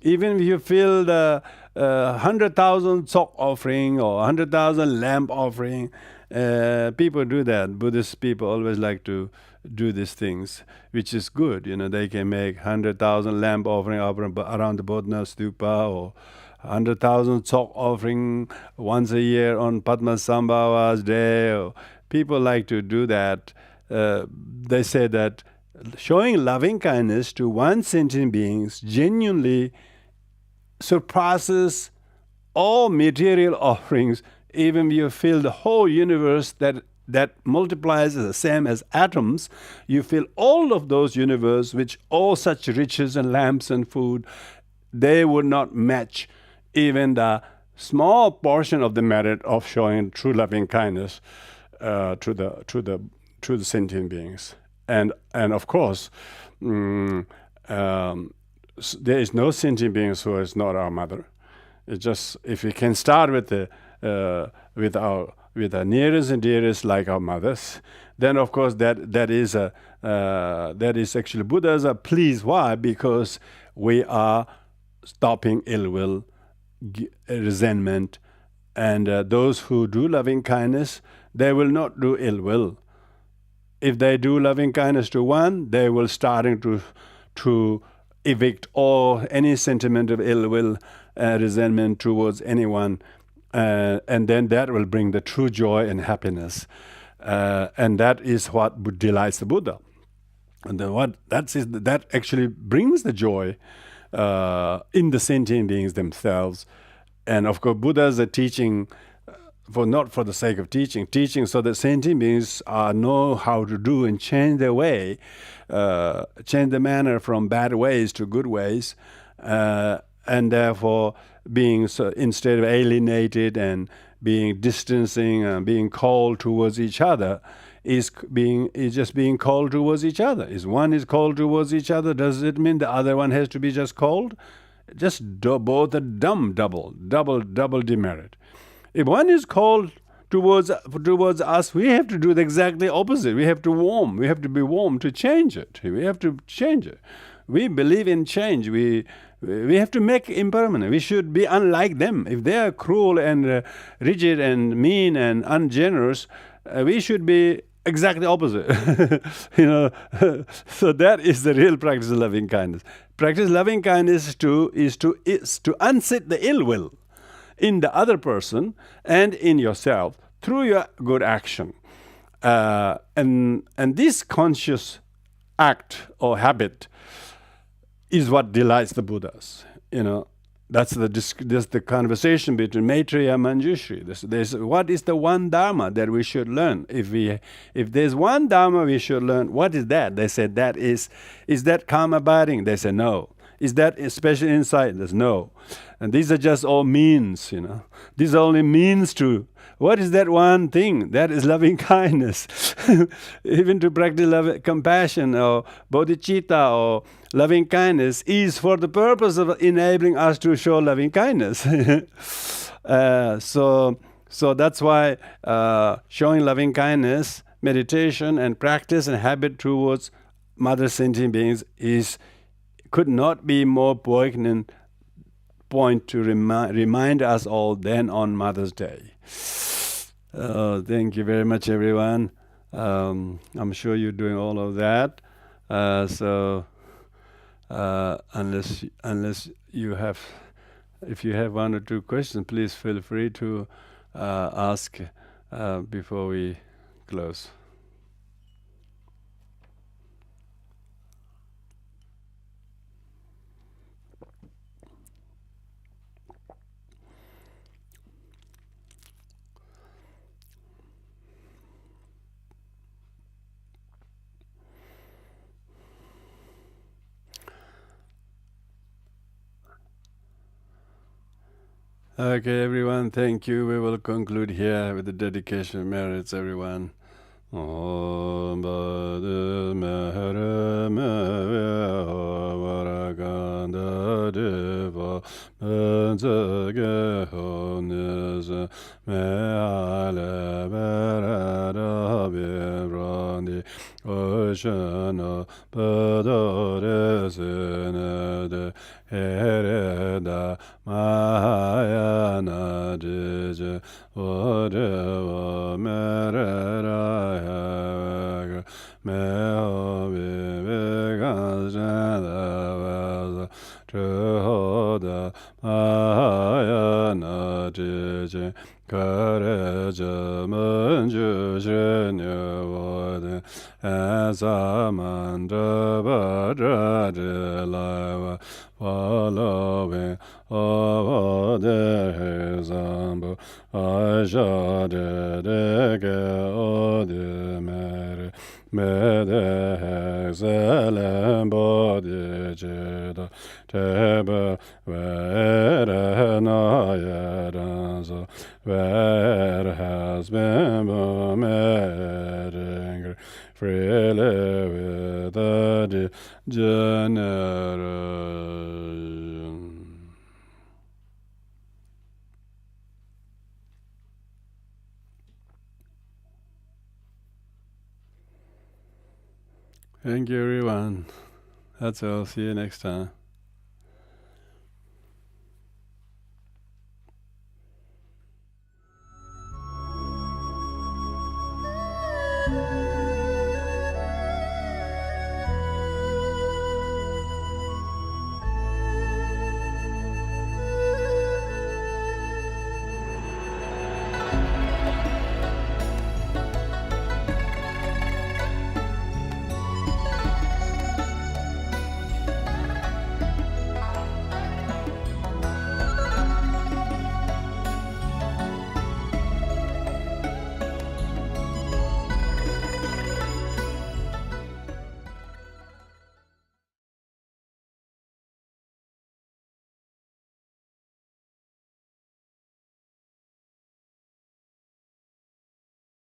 Even if you feel the 100,000 sok offering or 100,000 lamp offering, people do that. Buddhist people always like to do these things, which is good. They can make 100,000 lamp offering around the Bodhana Stupa, or 100,000 sok offering once a year on Padmasambhava's day. Or people like to do that. They say that showing loving kindness to one sentient beings genuinely surpasses all material offerings. Even if you feel the whole universe that multiplies the same as atoms, you feel all of those universe, which all such riches and lamps and food, they would not match even the small portion of the merit of showing true loving kindness to the sentient beings. And of course, there is no sentient beings who is not our mother. It's just, if we can start with our nearest and dearest, like our mothers, then of course that is actually Buddhas are pleased. Why? Because we are stopping ill will, resentment, and those who do loving kindness, they will not do ill will. If they do loving kindness to one, they will starting to evict any sentiment of ill will, resentment towards anyone, and then that will bring the true joy and happiness, and that is what delights the Buddha. And then that actually brings the joy in the sentient beings themselves. And of course, Buddhas are teaching not for the sake of teaching so that sentient beings know how to do and change their way, change the manner from bad ways to good ways, and therefore being, so instead of alienated and being distancing and being cold towards each other, is just being cold towards each other. Is one is cold towards each other, does it mean the other one has to be just cold? Just both are double demerit. If one is cold towards us, we have to do the exactly opposite. We have to warm. We have to be warm to change it. We have to change it. We believe in change. We have to make impermanent. We should be unlike them. If they are cruel and rigid and mean and ungenerous, we should be exactly opposite. So that is the real practice of loving kindness. Practice loving kindness is to unsit the ill will in the other person and in yourself through your good action. And this conscious act or habit is what delights the Buddhas. That's the conversation between Maitreya and Manjushri. What is the one Dharma that we should learn? If there's one Dharma we should learn, what is that? They said that is that calm abiding? They said no. Is that a special insight? There's no. And these are just all means, These are only means to. What is that one thing? That is loving kindness. Even to practice compassion or bodhicitta or loving kindness is for the purpose of enabling us to show loving kindness. So that's why showing loving kindness, meditation and practice and habit towards mother sentient beings could not be more poignant point to remind us all than on Mother's Day. Thank you very much, everyone. I'm sure you're doing all of that. So unless you have, if you have one or two questions, please feel free to ask before we close. Okay, everyone, thank you. We will conclude here with the dedication of merits, everyone. Om Bade Mere Me Varaganda Deva Menzege Honese Me Ale Berada Birandi Oshana Badore Sinede Hereda Mahayana Dije Odeva Merera Meho Vivekajana Truhoda Mahayana Dije Kareja Manju Shinyavode Asamanda Badrajilava Following over Zambo Ajade Dege Odimere Mede Hexelem Bodi Jida Tebe Vere Nayeranzo Where has been Bomering freely with the generation. Thank you, everyone. That's all. See you next time.